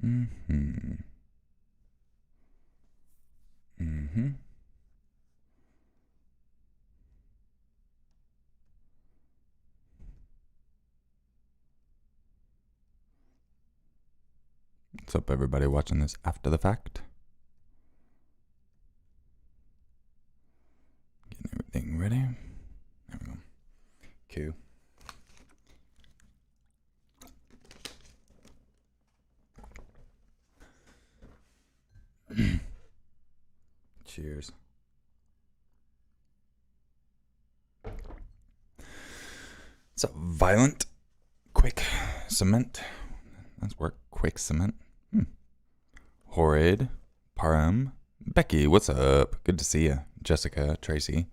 Mm-hmm. Mm-hmm. What's up, everybody watching this after the fact? Getting everything ready. There we go. Q. Cheers. What's up, violent? Quick cement. That's work. Quick cement. Horrid. Param. Becky, what's up? Good to see you. Jessica, Tracy,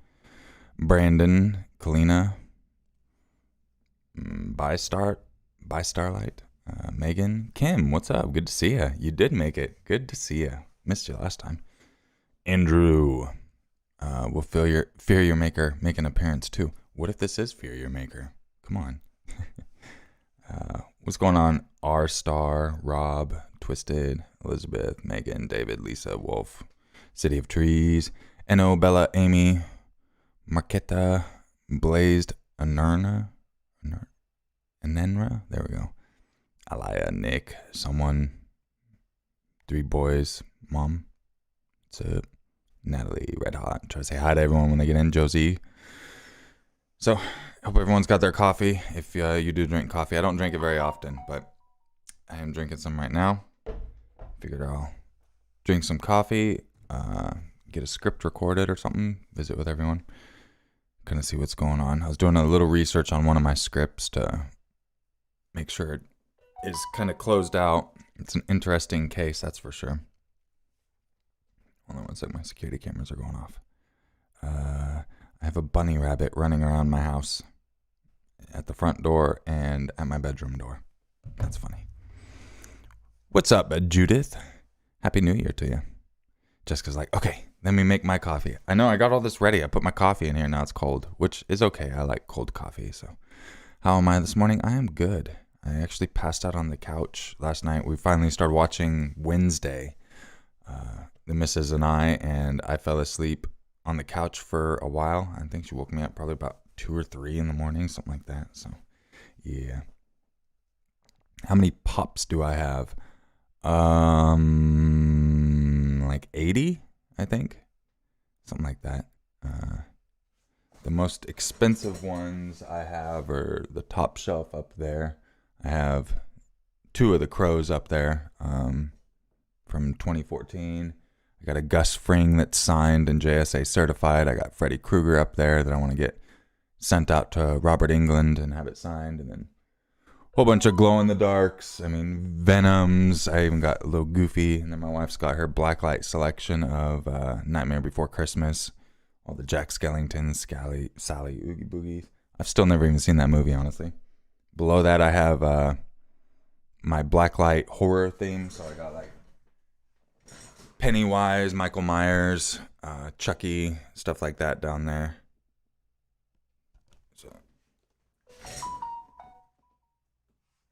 Brandon, Kalina, By Starlight, Megan, Kim, what's up? Good to see you. You did make it. Good to see you. Missed you last time. Andrew, will Fear Your Maker make an appearance too? What if this is Fear Your Maker? Come on. What's going on? R Star, Rob, Twisted, Elizabeth, Megan, David, Lisa, Wolf, City of Trees, Eno, Bella, Amy, Marquetta, Blazed, Anenra, there we go. Alaya, Nick, someone, Three Boys, Mom, what's up? Natalie, Red Hot, try to say hi to everyone when they get in. Josie. So, hope everyone's got their coffee. If you do drink coffee, I don't drink it very often, but I am drinking some right now. Figured I'll drink some coffee, get a script recorded or something, visit with everyone, kind of see what's going on. I was doing a little research on one of my scripts to make sure it is kind of closed out. It's an interesting case, that's for sure. Hold on one sec, my security cameras are going off. I have a bunny rabbit running around my house at the front door and at my bedroom door. That's funny. What's up, Judith? Happy New Year to you. Jessica's like, okay, let me make my coffee. I know, I got all this ready. I put my coffee in here, now it's cold, which is okay. I like cold coffee, so. How am I this morning? I am good. I actually passed out on the couch last night. We finally started watching Wednesday, the missus and I fell asleep on the couch for a while. I think she woke me up probably about 2 or 3 in the morning, something like that. So, yeah. How many pups do I have? Like 80, I think. Something like that. The most expensive ones I have are the top shelf up there. I have 2 of the crows up there from 2014. I got a Gus Fring that's signed and JSA certified. I got Freddy Krueger up there that I want to get sent out to Robert England and have it signed. And then a whole bunch of glow-in-the-darks. I mean, Venoms. I even got a little Goofy. And then my wife's got her blacklight selection of Nightmare Before Christmas. All the Jack Skellingtons, Sally, Oogie Boogies. I've still never even seen that movie, honestly. Below that, I have my blacklight horror theme. So I got like Pennywise, Michael Myers, Chucky, stuff like that down there. So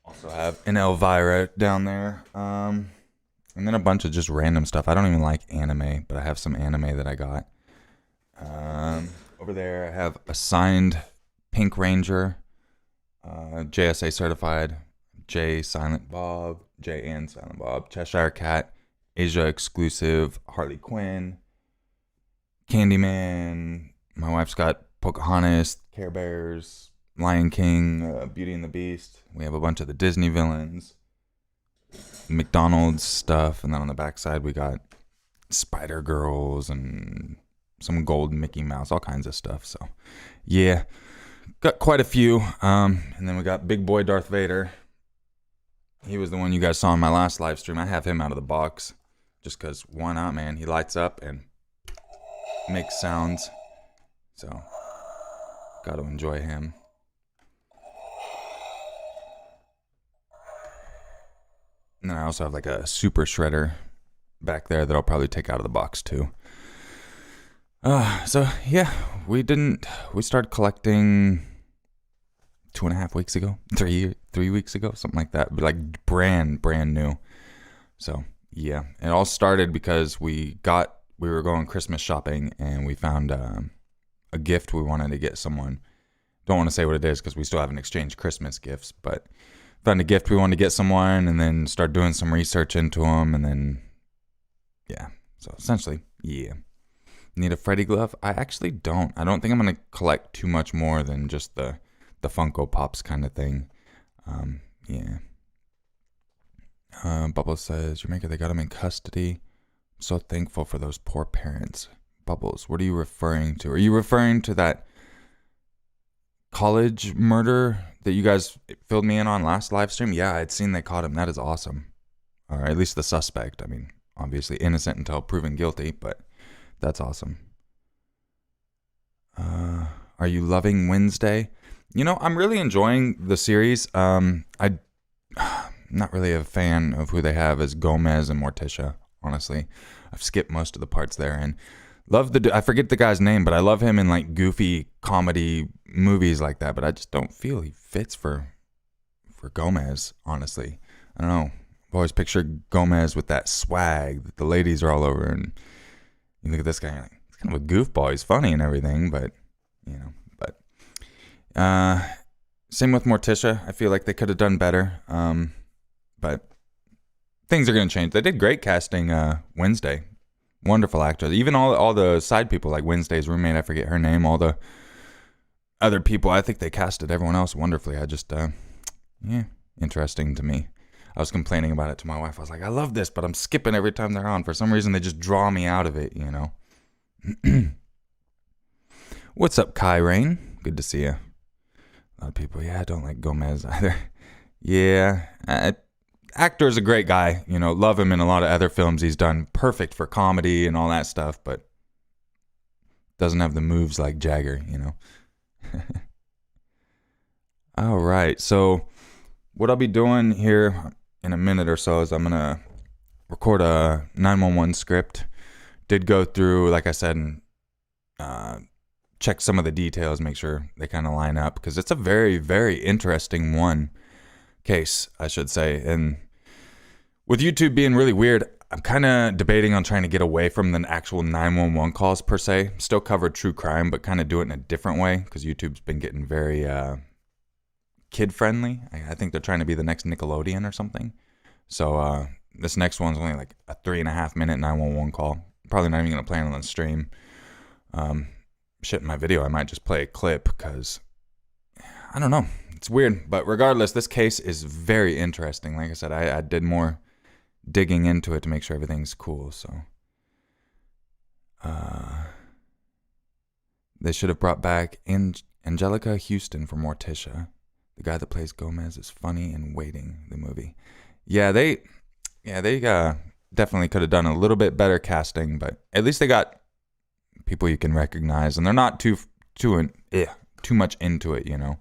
also have an Elvira down there. And then a bunch of just random stuff. I don't even like anime, but I have some anime that I got. Over there, I have a signed Pink Ranger, JSA certified, J and Silent Bob, Cheshire Cat, Asia exclusive, Harley Quinn, Candyman. My wife's got Pocahontas, Care Bears, Lion King, Beauty and the Beast. We have a bunch of the Disney villains, McDonald's stuff, and then on the backside we got Spider Girls and some gold Mickey Mouse, all kinds of stuff. So, yeah, got quite a few. And then we got Big Boy Darth Vader. He was the one you guys saw in my last live stream. I have him out of the box just because why not, man? He lights up and makes sounds. So, got to enjoy him. And then I also have like a super shredder back there that I'll probably take out of the box too. So yeah, we started collecting 2.5 weeks ago, 3 weeks ago, something like that. But like brand new. So yeah, it all started because we were going Christmas shopping and we found a gift we wanted to get someone. Don't want to say what it is because we still haven't exchanged Christmas gifts, but found a gift we wanted to get someone and then start doing some research into them, and then yeah. So essentially, yeah. Need a Freddy glove? I actually don't. I don't think I'm gonna collect too much more than just the Funko Pops kind of thing. Yeah. Bubbles says, Jamaica, they got him in custody. I'm so thankful for those poor parents. Bubbles, what are you referring to? Are you referring to that college murder that you guys filled me in on last live stream? Yeah, I'd seen they caught him. That is awesome. Or at least the suspect. I mean, obviously innocent until proven guilty, but that's awesome. Are you loving Wednesday? You know, I'm really enjoying the series. I'm not really a fan of who they have as Gomez and Morticia, honestly. I've skipped most of the parts there, and love I forget the guy's name, but I love him in like goofy comedy movies like that, but I just don't feel he fits for Gomez, honestly. I don't know. I've always pictured Gomez with that swag that the ladies are all over, and you look at this guy, like, he's kind of a goofball. He's funny and everything, but same with Morticia. I feel like they could have done better, but things are going to change. They did great casting Wednesday. Wonderful actor. Even all the side people, like Wednesday's roommate, I forget her name, all the other people, I think they casted everyone else wonderfully. I just, interesting to me. I was complaining about it to my wife. I was like, I love this, but I'm skipping every time they're on. For some reason, they just draw me out of it, you know. What's up, Kai Rain? Good to see you. A lot of people, I don't like Gomez either. Yeah, actor's a great guy. You know, love him in a lot of other films he's done. Perfect for comedy and all that stuff, but doesn't have the moves like Jagger, you know. All right, so what I'll be doing here in a minute or so is I'm going to record a 911 script. Did go through, like I said, and check some of the details, make sure they kind of line up, because it's a very, very interesting case, I should say. And with YouTube being really weird, I'm kind of debating on trying to get away from the actual 911 calls per se. Still cover true crime, but kind of do it in a different way, because YouTube's been getting very kid-friendly. I think they're trying to be the next Nickelodeon or something. So this next one's only like a 3.5-minute 911 call. Probably not even going to play it on the stream. In my video, I might just play a clip, because I don't know. It's weird. But regardless, this case is very interesting. Like I said, I did more digging into it to make sure everything's cool. So they should have brought back Angelica Houston for Morticia. The guy that plays Gomez is funny in Waiting, the movie. Yeah, they definitely could have done a little bit better casting, but at least they got people you can recognize, and they're not too much into it, you know.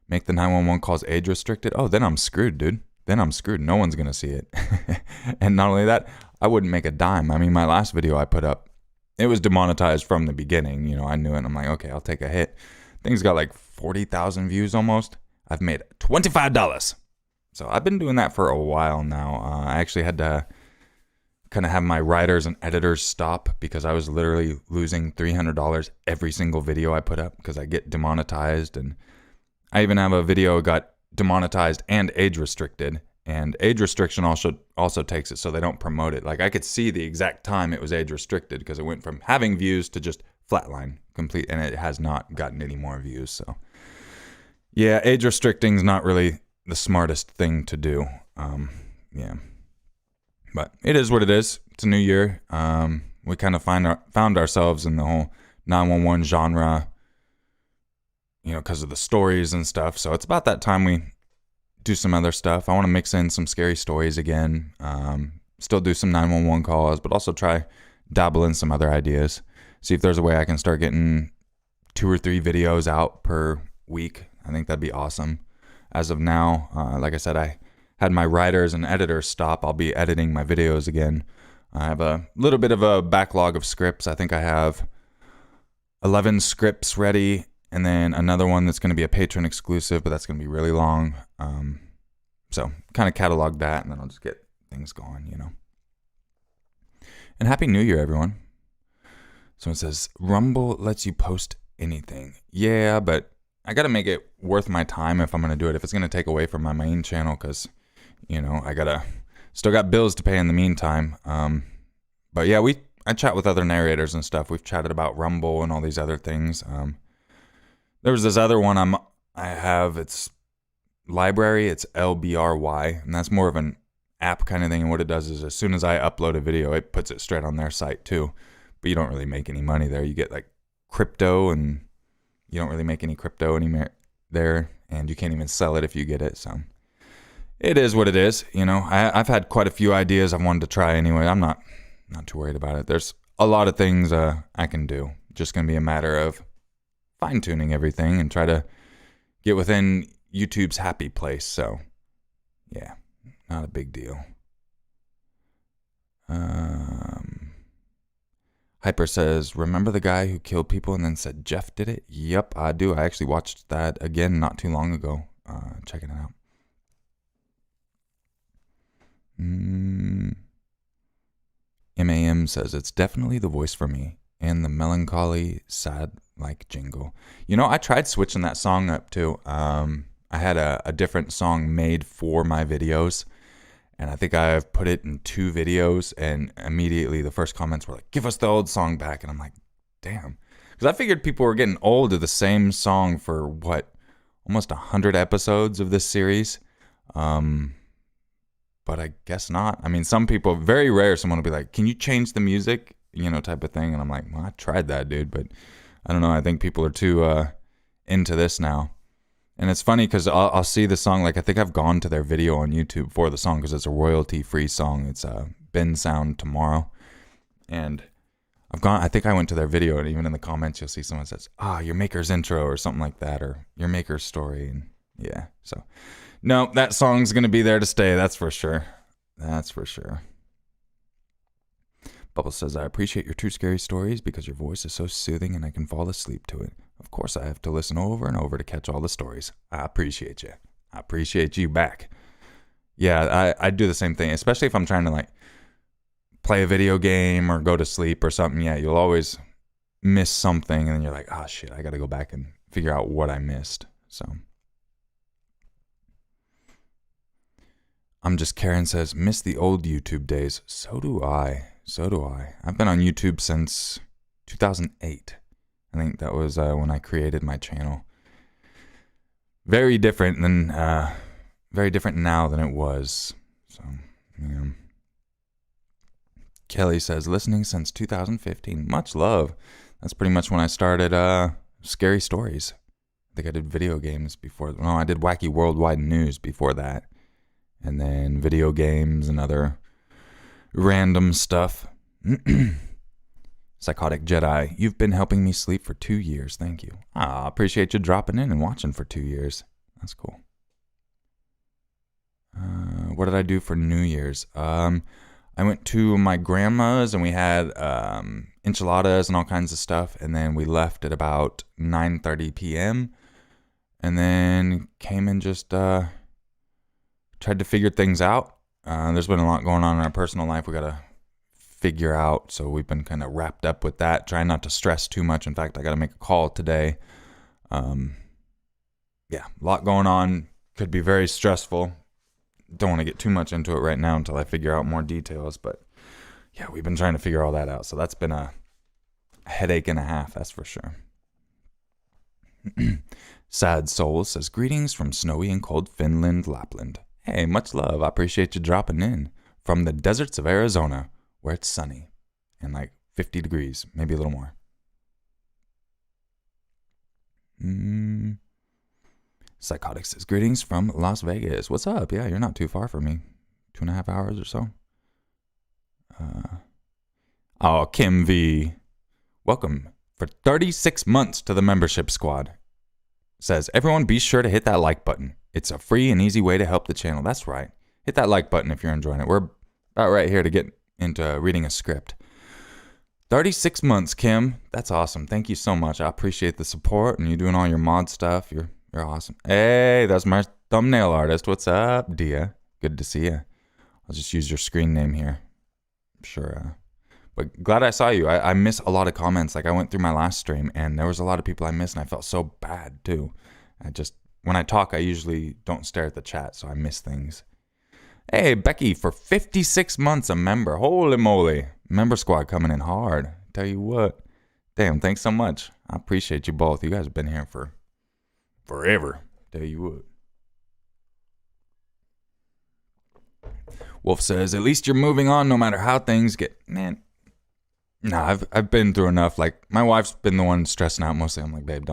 Make the 911 calls age restricted. Oh, then I'm screwed, dude. Then I'm screwed. No one's gonna see it. And not only that, I wouldn't make a dime. I mean, my last video I put up, it was demonetized from the beginning. You know, I knew it. I'm like, okay, I'll take a hit. Thing's got like 40,000 views almost. I've made $25. So I've been doing that for a while now. I actually had to kind of have my writers and editors stop, because I was literally losing $300 every single video I put up, because I get demonetized. And I even have a video got demonetized and age restricted, and age restriction also takes it so they don't promote it. Like, I could see the exact time it was age restricted, because it went from having views to just flatline complete, and it has not gotten any more views. So yeah, age restricting is not really the smartest thing to do. But it is what it is. It's a new year. We kind of found ourselves in the whole 911 genre, you know, because of the stories and stuff. So it's about that time we do some other stuff. I want to mix in some scary stories again. Still do some 911 calls, but also try dabble in some other ideas. See if there's a way I can start getting 2 or 3 videos out per week. I think that'd be awesome. As of now, like I said, I had my writers and editors stop. I'll be editing my videos again. I have a little bit of a backlog of scripts. I think I have 11 scripts ready, and then another one that's going to be a patron exclusive, but that's going to be really long. So kind of catalog that, and then I'll just get things going, you know. And Happy New Year, everyone. Someone says, Rumble lets you post anything. Yeah, but I got to make it worth my time if I'm going to do it. If it's going to take away from my main channel, because, you know, still got bills to pay in the meantime. But yeah, I chat with other narrators and stuff. We've chatted about Rumble and all these other things. There was this other one I have. It's Library. It's LBRY, and that's more of an app kind of thing. And what it does is, as soon as I upload a video, it puts it straight on their site too. But you don't really make any money there. You get like crypto, and you don't really make any crypto anymore there, and you can't even sell it if you get it. So it is what it is. You know, I've had quite a few ideas I wanted to try anyway. I'm not too worried about it. There's a lot of things I can do. Just going to be a matter of fine-tuning everything and try to get within YouTube's happy place. So yeah, not a big deal. Hyper says, remember the guy who killed people and then said Jeff did it? Yep, I do. I actually watched that again not too long ago. Checking it out. MAM says, it's definitely the voice for me. And the melancholy, sad, like jingle. You know, I tried switching that song up too. I had a different song made for my videos. And I think I've put it in 2 videos, and immediately the first comments were like, give us the old song back. And I'm like, damn. Because I figured people were getting old of the same song for, almost 100 episodes of this series. But I guess not. I mean, some people, very rare, someone will be like, can you change the music? You know, type of thing. And I'm like, well, I tried that, dude. But I don't know. I think people are too into this now. And it's funny because I'll see the song, like I think I've gone to their video on YouTube for the song because it's a royalty-free song. It's Ben Sound Tomorrow. And I think I went to their video, and even in the comments you'll see someone says, your maker's intro or something like that, or your maker's story. And yeah, so no, that song's going to be there to stay. That's for sure. That's for sure. Bubble says, I appreciate your true scary stories because your voice is so soothing and I can fall asleep to it. Of course, I have to listen over and over to catch all the stories. I appreciate you. I appreciate you back. Yeah, I do the same thing, especially if I'm trying to like play a video game or go to sleep or something. Yeah, you'll always miss something, and then you're like, shit, I got to go back and figure out what I missed. So I'm just Karen says, miss the old YouTube days. So do I. I've been on YouTube since 2008. I think that was when I created my channel. Very different now than it was. So, yeah. Kelly says, listening since 2015. Much love. That's pretty much when I started Scary Stories. I think I did video games before. No, I did Wacky Worldwide News before that. And then video games and other random stuff. Psychotic Jedi, you've been helping me sleep for 2 years. Thank you. I appreciate you dropping in and watching for 2 years. That's cool. What did I do for New Year's? I went to my grandma's and we had enchiladas and all kinds of stuff. And then we left at about 9:30 p.m. And then came and just tried to figure things out. There's been a lot going on in our personal life we got to figure out. So we've been kind of wrapped up with that, trying not to stress too much. In fact, I got to make a call today. Yeah, a lot going on. Could be very stressful. Don't want to get too much into it right now until I figure out more details. But yeah, we've been trying to figure all that out. So that's been a headache and a half, that's for sure. Sad Soul says, greetings from snowy and cold Finland, Lapland. Hey, much love. I appreciate you dropping in from the deserts of Arizona, where it's sunny and like 50 degrees, maybe a little more. Psychotic says, greetings from Las Vegas. What's up? Yeah, you're not too far from me. 2.5 hours or so. Kim V. Welcome for 36 months to the membership squad. Says, everyone be sure to hit that like button. It's a free and easy way to help the channel. That's right. Hit that like button if you're enjoying it. We're about right here to get into reading a script. 36 months, Kim. That's awesome. Thank you so much. I appreciate the support and you doing all your mod stuff. You're awesome. Hey, that's my thumbnail artist. What's up, Dia? Good to see you. I'll just use your screen name here. Sure. But glad I saw you. I miss a lot of comments. Like I went through my last stream and there was a lot of people I missed and I felt so bad too. When I talk, I usually don't stare at the chat, so I miss things. Hey, Becky, for 56 months a member. Holy moly. Member squad coming in hard. Tell you what. Damn, thanks so much. I appreciate you both. You guys have been here for forever. Tell you what. Wolf says, at least you're moving on no matter how things get. Man, nah, I've been through enough. Like, my wife's been the one stressing out mostly. I'm like, babe,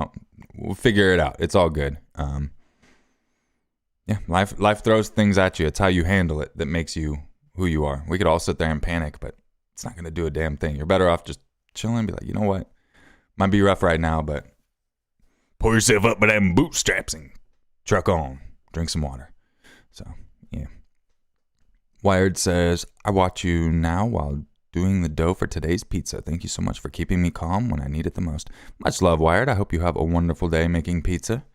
we'll figure it out. It's all good. Yeah, life throws things at you. It's how you handle it that makes you who you are. We could all sit there and panic, but it's not going to do a damn thing. You're better off just chilling and be like, you know what? Might be rough right now, but pull yourself up by them bootstraps and truck on. Drink some water. So, yeah. Wired says, I watch you now while doing the dough for today's pizza. Thank you so much for keeping me calm when I need it the most. Much love, Wired. I hope you have a wonderful day making pizza.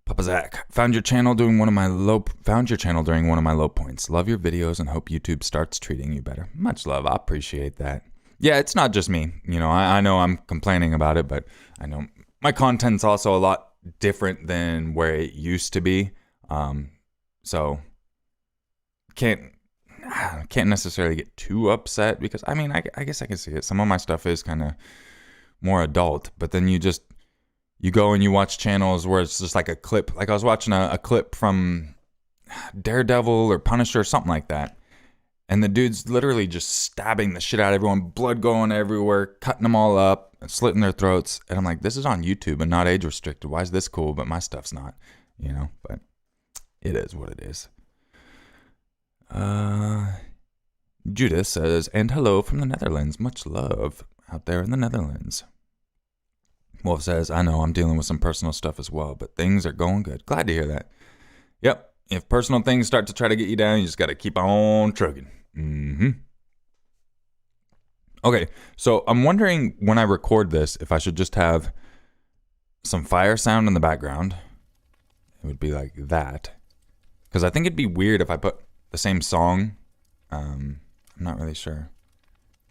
Papa Zach, found your channel during one of my low points. Love your videos and hope YouTube starts treating you better. Much love. I appreciate that. Yeah, it's not just me. You know, I know I'm complaining about it, but I know my content's also a lot different than where it used to be. So can't necessarily get too upset because I mean, I guess I can see it. Some of my stuff is kind of more adult, but then you go and you watch channels where it's just like a clip. Like I was watching a clip from Daredevil or Punisher or something like that. And the dude's literally just stabbing the shit out of everyone, blood going everywhere, cutting them all up, slitting their throats. And I'm like, this is on YouTube and not age restricted. Why is this cool, but my stuff's not? You know, but it is what it is. Judith says, and hello from the Netherlands. Much love out there in the Netherlands. Wolf says, I know I'm dealing with some personal stuff as well, but things are going good. Glad to hear that. Yep. If personal things start to try to get you down, you just got to keep on trucking. Okay, so I'm wondering when I record this, if I should just have some fire sound in the background. It would be like that. Because I think it'd be weird if I put the same song. I'm not really sure.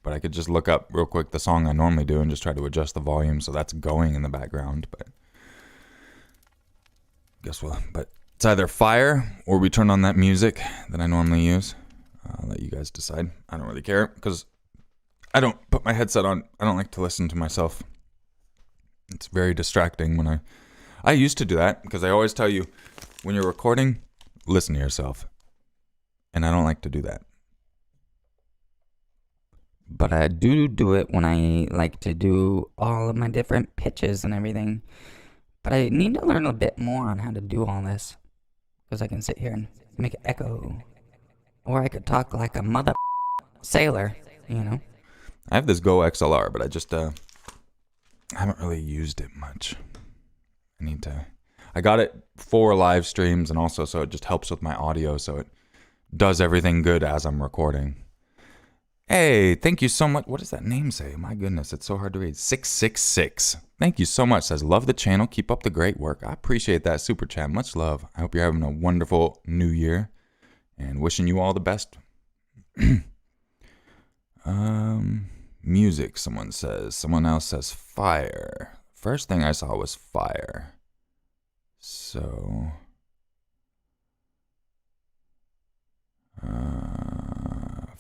But I could just look up real quick the song I normally do and just try to adjust the volume so that's going in the background. But but it's either fire or we turn on that music that I normally use. I'll let you guys decide. I don't really care because I don't put my headset on. I don't like to listen to myself. It's very distracting when I used to do that because I always tell you when you're recording, listen to yourself. And I don't like to do that. But I do it when I like to do all of my different pitches and everything. But I need to learn a bit more on how to do all this. Because I can sit here and make it echo. Or I could talk like a mother sailor, you know. I have this Go XLR, but I just haven't really used it much. I got it for live streams and also so it just helps with my audio so it does everything good as I'm recording. Hey, thank you so much. What does that name say? My goodness, it's so hard to read. 666. Thank you so much. Says, love the channel. Keep up the great work. I appreciate that super chat. Much love. I hope you're having a wonderful new year and wishing you all the best. Music, someone says. Someone else says fire. First thing I saw was fire. So,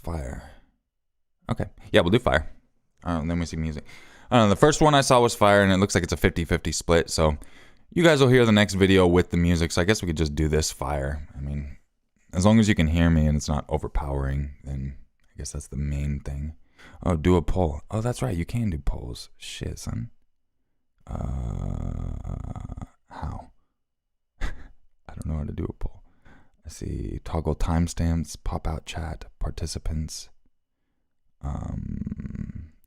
fire. Okay. Yeah, we'll do fire. Then we see music. The first one I saw was fire, and it looks like it's a 50-50 split. So you guys will hear the next video with the music. So I guess we could just do this fire. I mean, as long as you can hear me and it's not overpowering, then I guess that's the main thing. Oh, do a poll. Oh, that's right. You can do polls. Shit, son. How? I don't know how to do a poll. I see toggle timestamps, pop out chat, participants.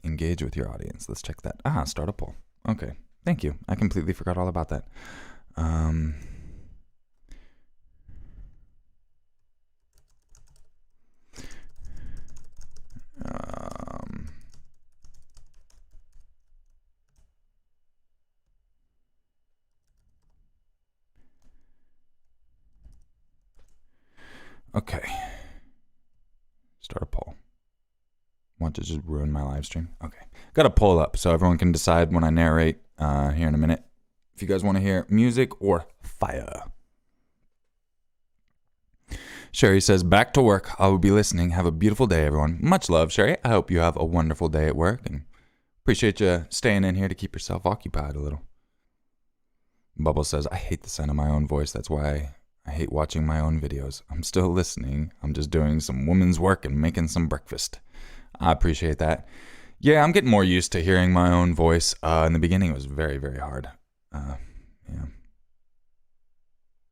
Engage with your audience. Let's check that. Start a poll. Okay. Thank you. I completely forgot all about that. Okay. start a poll. Want to just ruin my live stream? Okay. Got a poll up so everyone can decide when I narrate here in a minute. If you guys want to hear music or fire. Sherry says, back to work. I will be listening. Have a beautiful day, everyone. Much love, Sherry. I hope you have a wonderful day at work and appreciate you staying in here to keep yourself occupied a little. Bubble says, I hate the sound of my own voice. That's why I hate watching my own videos. I'm still listening. I'm just doing some woman's work and making some breakfast. I appreciate that. Yeah, I'm getting more used to hearing my own voice. In the beginning, it was very, very hard. Yeah.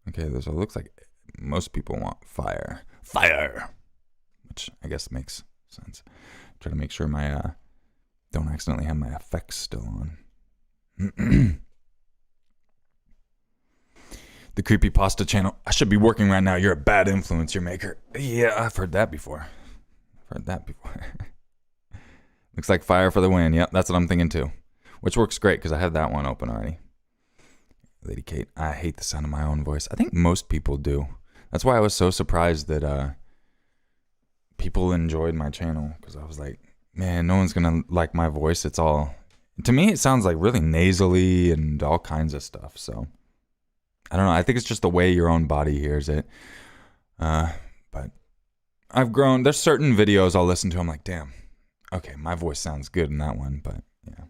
Okay, so it looks like most people want fire. Fire! Which I guess makes sense. Try to make sure my, don't accidentally have my effects still on. The Creepypasta channel. I should be working right now. You're a bad influence, your maker. Yeah, I've heard that before. Looks like fire for the win. Yep, that's what I'm thinking too. Which works great because I have that one open already. Lady Kate, I hate the sound of my own voice. I think most people do. That's why I was so surprised that people enjoyed my channel. Because I was like, man, no one's going to like my voice. It's all... To me, it sounds like really nasally and all kinds of stuff. So, I don't know. I think it's just the way your own body hears it. But I've grown. There's certain videos I'll listen to. I'm like, damn. Okay, my voice sounds good in that one, but yeah.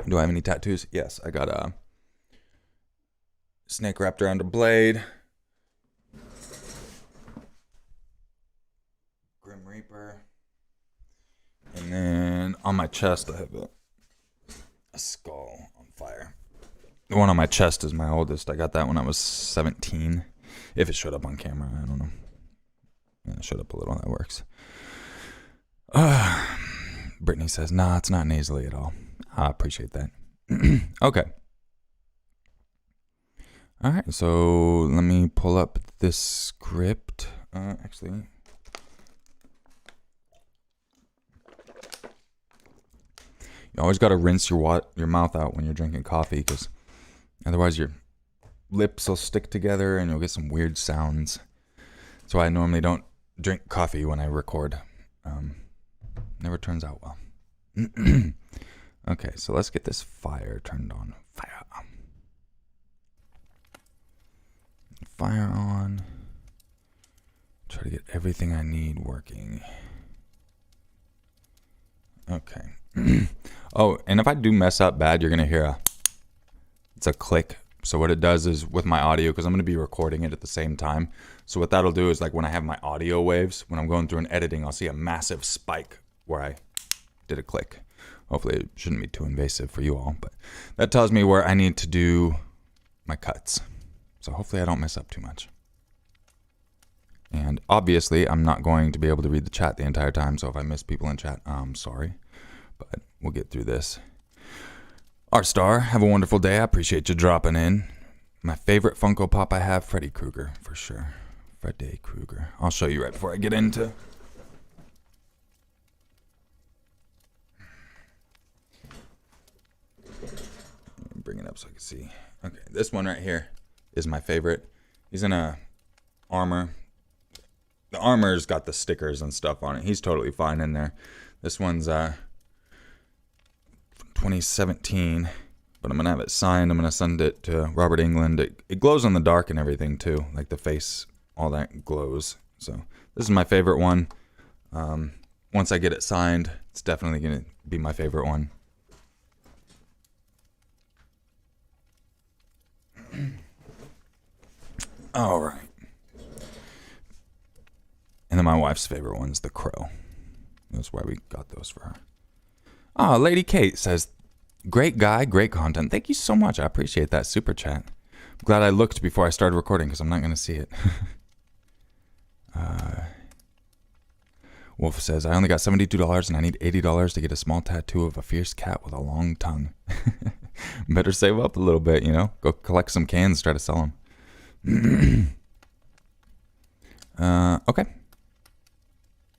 Do I have any tattoos? Yes, I got a snake wrapped around a blade. Grim Reaper. And then on my chest, I have a skull on fire. The one on my chest is my oldest. I got that when I was 17. If it showed up on camera, I don't know. Yeah, it showed up a little. That works. Brittany says, nah, it's not nasally at all. I appreciate that. Okay. All right, so let me pull up this script. Actually, you always got to rinse your mouth out when you're drinking coffee, because otherwise your lips will stick together and you'll get some weird sounds. That's why I normally don't drink coffee when I record. Never turns out well. Okay, so let's get this fire turned on. Fire on. Try to get everything I need working. Okay. Oh, and if I do mess up bad, you're going to hear it's a click. So what it does is with my audio, because I'm going to be recording it at the same time. So what that'll do is, like, when I have my audio waves, when I'm going through and editing, I'll see a massive spike where I did a click. Hopefully it shouldn't be too invasive for you all, but that tells me where I need to do my cuts. So hopefully I don't mess up too much. And obviously I'm not going to be able to read the chat the entire time, so if I miss people in chat, I'm sorry. But we'll get through this. R Star, have a wonderful day. I appreciate you dropping in. My favorite Funko Pop I have, Freddy Krueger, for sure. Freddy Krueger. I'll show you right before I get into... Bring it up so I can see. Okay, this one right here is my favorite. He's in a armor. The armor's got the stickers and stuff on it. He's totally fine in there. This one's from 2017, but I'm gonna have it signed. I'm gonna send it to Robert England. It glows in the dark and everything too, like the face, all that glows. So this is my favorite one. Once I get it signed, it's definitely gonna be my favorite one. All right. And then my wife's favorite one's the crow. That's why we got those for her. Oh, Lady Kate says, great guy, great content. Thank you so much. I appreciate that super chat. I'm glad I looked before I started recording because I'm not going to see it. Wolf says, I only got $72 and I need $80 to get a small tattoo of a fierce cat with a long tongue. Better save up a little bit, you know? Go collect some cans, try to sell them. Okay.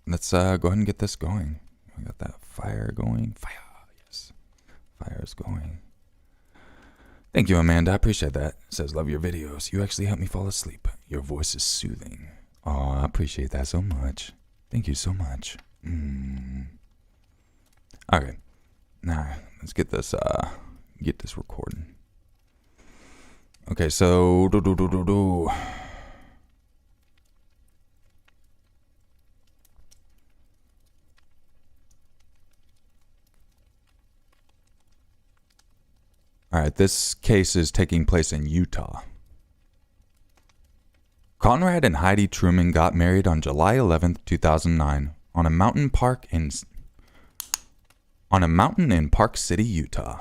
Let's go ahead and get this going. We got that fire going. Fire, yes. Fire is going. Thank you, Amanda. I appreciate that. It says, love your videos. You actually help me fall asleep. Your voice is soothing. Oh, I appreciate that so much. Thank you so much. Okay. Now, let's get this recording. Okay, so All right, this case is taking place in Utah. Conrad and Heidi Truman got married on July 11th, 2009, on a mountain in Park City, Utah.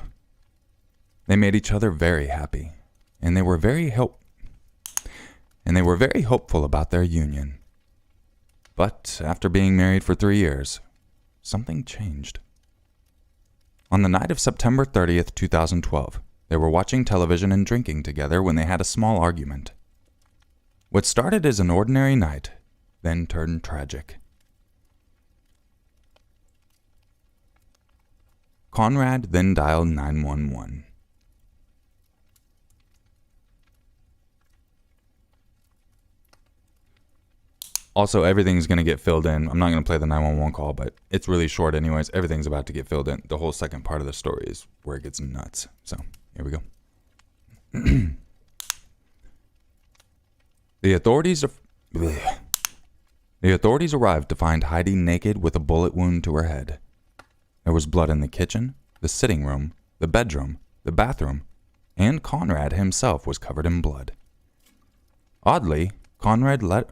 They made each other very happy, and they were very hopeful about their union. But after being married for 3 years, something changed. On the night of September 30th, 2012, they were watching television and drinking together when they had a small argument. What started as an ordinary night then turned tragic. Conrad then dialed 911. Also, everything's going to get filled in. I'm not going to play the 911 call, but it's really short anyways. Everything's about to get filled in. The whole second part of the story is where it gets nuts. So, here we go. The authorities arrived to find Heidi naked with a bullet wound to her head. There was blood in the kitchen, the sitting room, the bedroom, the bathroom, and Conrad himself was covered in blood. Oddly, Conrad let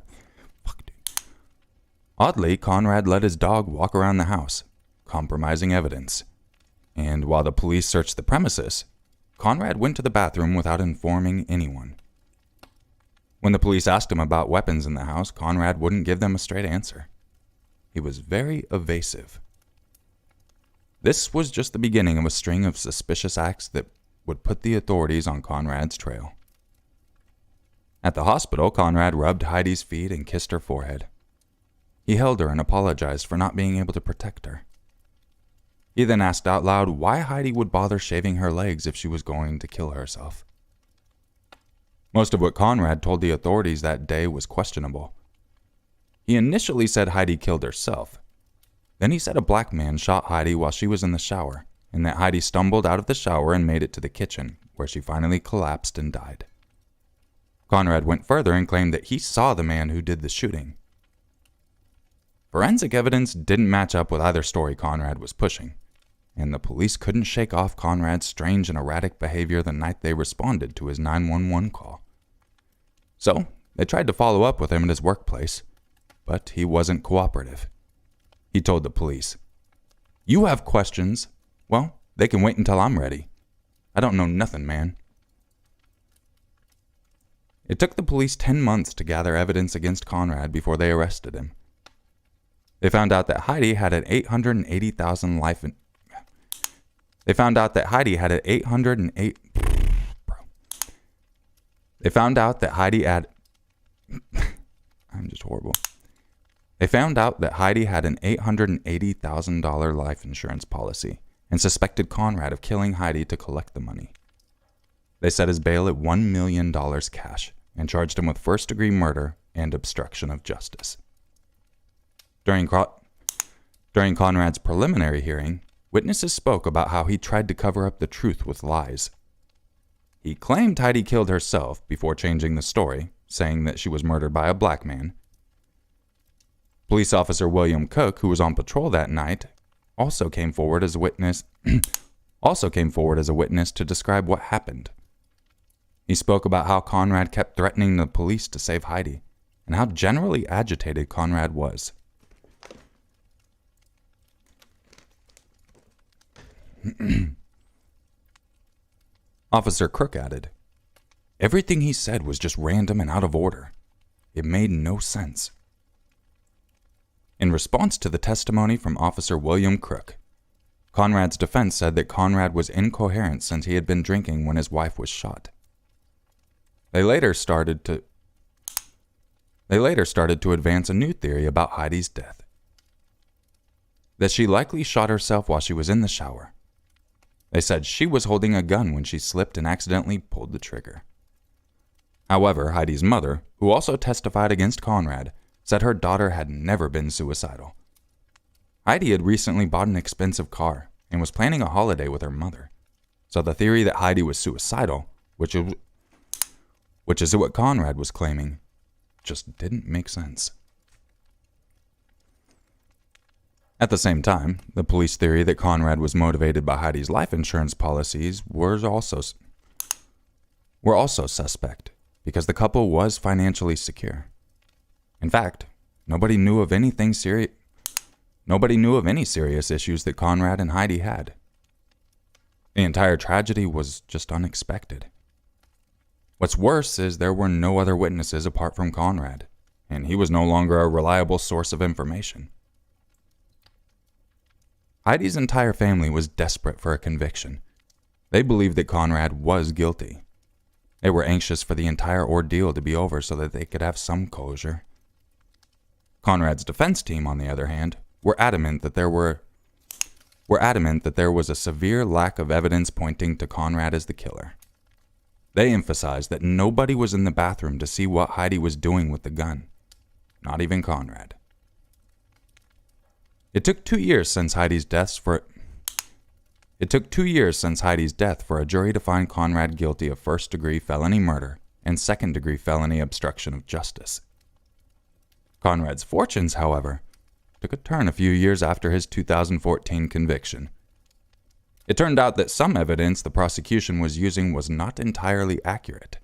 his dog walk around the house, compromising evidence. And while the police searched the premises, Conrad went to the bathroom without informing anyone. When the police asked him about weapons in the house, Conrad wouldn't give them a straight answer. He was very evasive. This was just the beginning of a string of suspicious acts that would put the authorities on Conrad's trail. At the hospital, Conrad rubbed Heidi's feet and kissed her forehead. He held her and apologized for not being able to protect her. He then asked out loud why Heidi would bother shaving her legs if she was going to kill herself. Most of what Conrad told the authorities that day was questionable. He initially said Heidi killed herself. Then he said a black man shot Heidi while she was in the shower, and that Heidi stumbled out of the shower and made it to the kitchen, where she finally collapsed and died. Conrad went further and claimed that he saw the man who did the shooting. Forensic evidence didn't match up with either story Conrad was pushing, and the police couldn't shake off Conrad's strange and erratic behavior the night they responded to his 911 call. So, they tried to follow up with him at his workplace, but he wasn't cooperative. He told the police, "You have questions? Well, they can wait until I'm ready. I don't know nothing, man." It took the police 10 months to gather evidence against Conrad before they arrested him. They found out that Heidi had an $880,000 life in... They found out that Heidi had an $808... They found out that Heidi had... I'm just horrible. They found out that Heidi had an $880,000 life insurance policy and suspected Conrad of killing Heidi to collect the money. They set his bail at $1 million cash and charged him with first-degree murder and obstruction of justice. During Conrad's preliminary hearing, witnesses spoke about how he tried to cover up the truth with lies. He claimed Heidi killed herself before changing the story, saying that she was murdered by a black man. Police officer William Cook, who was on patrol that night, also came forward as a witness to describe what happened. He spoke about how Conrad kept threatening the police to save Heidi, and how generally agitated Conrad was. Officer Crook added, "Everything he said was just random and out of order. It made no sense." In response to the testimony from Officer William Crook, Conrad's defense said that Conrad was incoherent since he had been drinking when his wife was shot. They later started to advance a new theory about Heidi's death. That she likely shot herself while she was in the shower. They said she was holding a gun when she slipped and accidentally pulled the trigger. However, Heidi's mother, who also testified against Conrad, said her daughter had never been suicidal. Heidi had recently bought an expensive car and was planning a holiday with her mother, so the theory that Heidi was suicidal, which is what Conrad was claiming, just didn't make sense. At the same time, the police theory that Conrad was motivated by Heidi's life insurance policies were also suspect, because the couple was financially secure. In fact, nobody knew of any serious issues that Conrad and Heidi had. The entire tragedy was just unexpected. What's worse is there were no other witnesses apart from Conrad, and he was no longer a reliable source of information. Heidi's entire family was desperate for a conviction. They believed that Conrad was guilty. They were anxious for the entire ordeal to be over so that they could have some closure. Conrad's defense team, on the other hand, were adamant that there was a severe lack of evidence pointing to Conrad as the killer. They emphasized that nobody was in the bathroom to see what Heidi was doing with the gun, not even Conrad. It took 2 years since Heidi's death for a jury to find Conrad guilty of first-degree felony murder and second-degree felony obstruction of justice. Conrad's fortunes, however, took a turn a few years after his 2014 conviction. It turned out that some evidence the prosecution was using was not entirely accurate.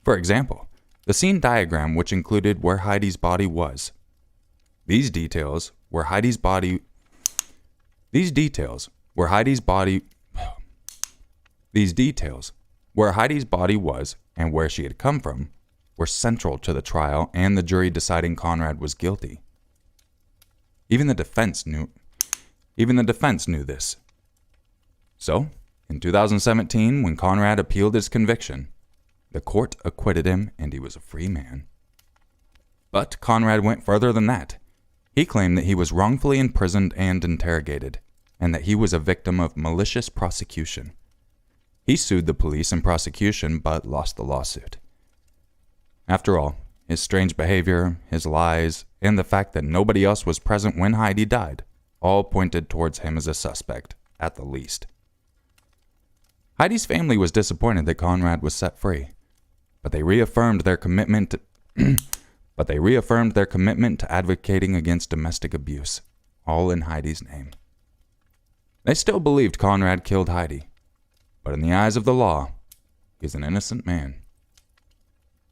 For example, the scene diagram which included where Heidi's body was. These details where Heidi's body was and where she had come from were central to the trial and the jury deciding Conrad was guilty. Even the defense knew this. So, in 2017, when Conrad appealed his conviction, the court acquitted him and he was a free man. But Conrad went further than that. He claimed that he was wrongfully imprisoned and interrogated, and that he was a victim of malicious prosecution. He sued the police and prosecution, but lost the lawsuit. After all, his strange behavior, his lies, and the fact that nobody else was present when Heidi died all pointed towards him as a suspect, at the least. Heidi's family was disappointed that Conrad was set free, but they reaffirmed their commitment to advocating against domestic abuse, all in Heidi's name. They still believed Conrad killed Heidi, but in the eyes of the law, he's an innocent man.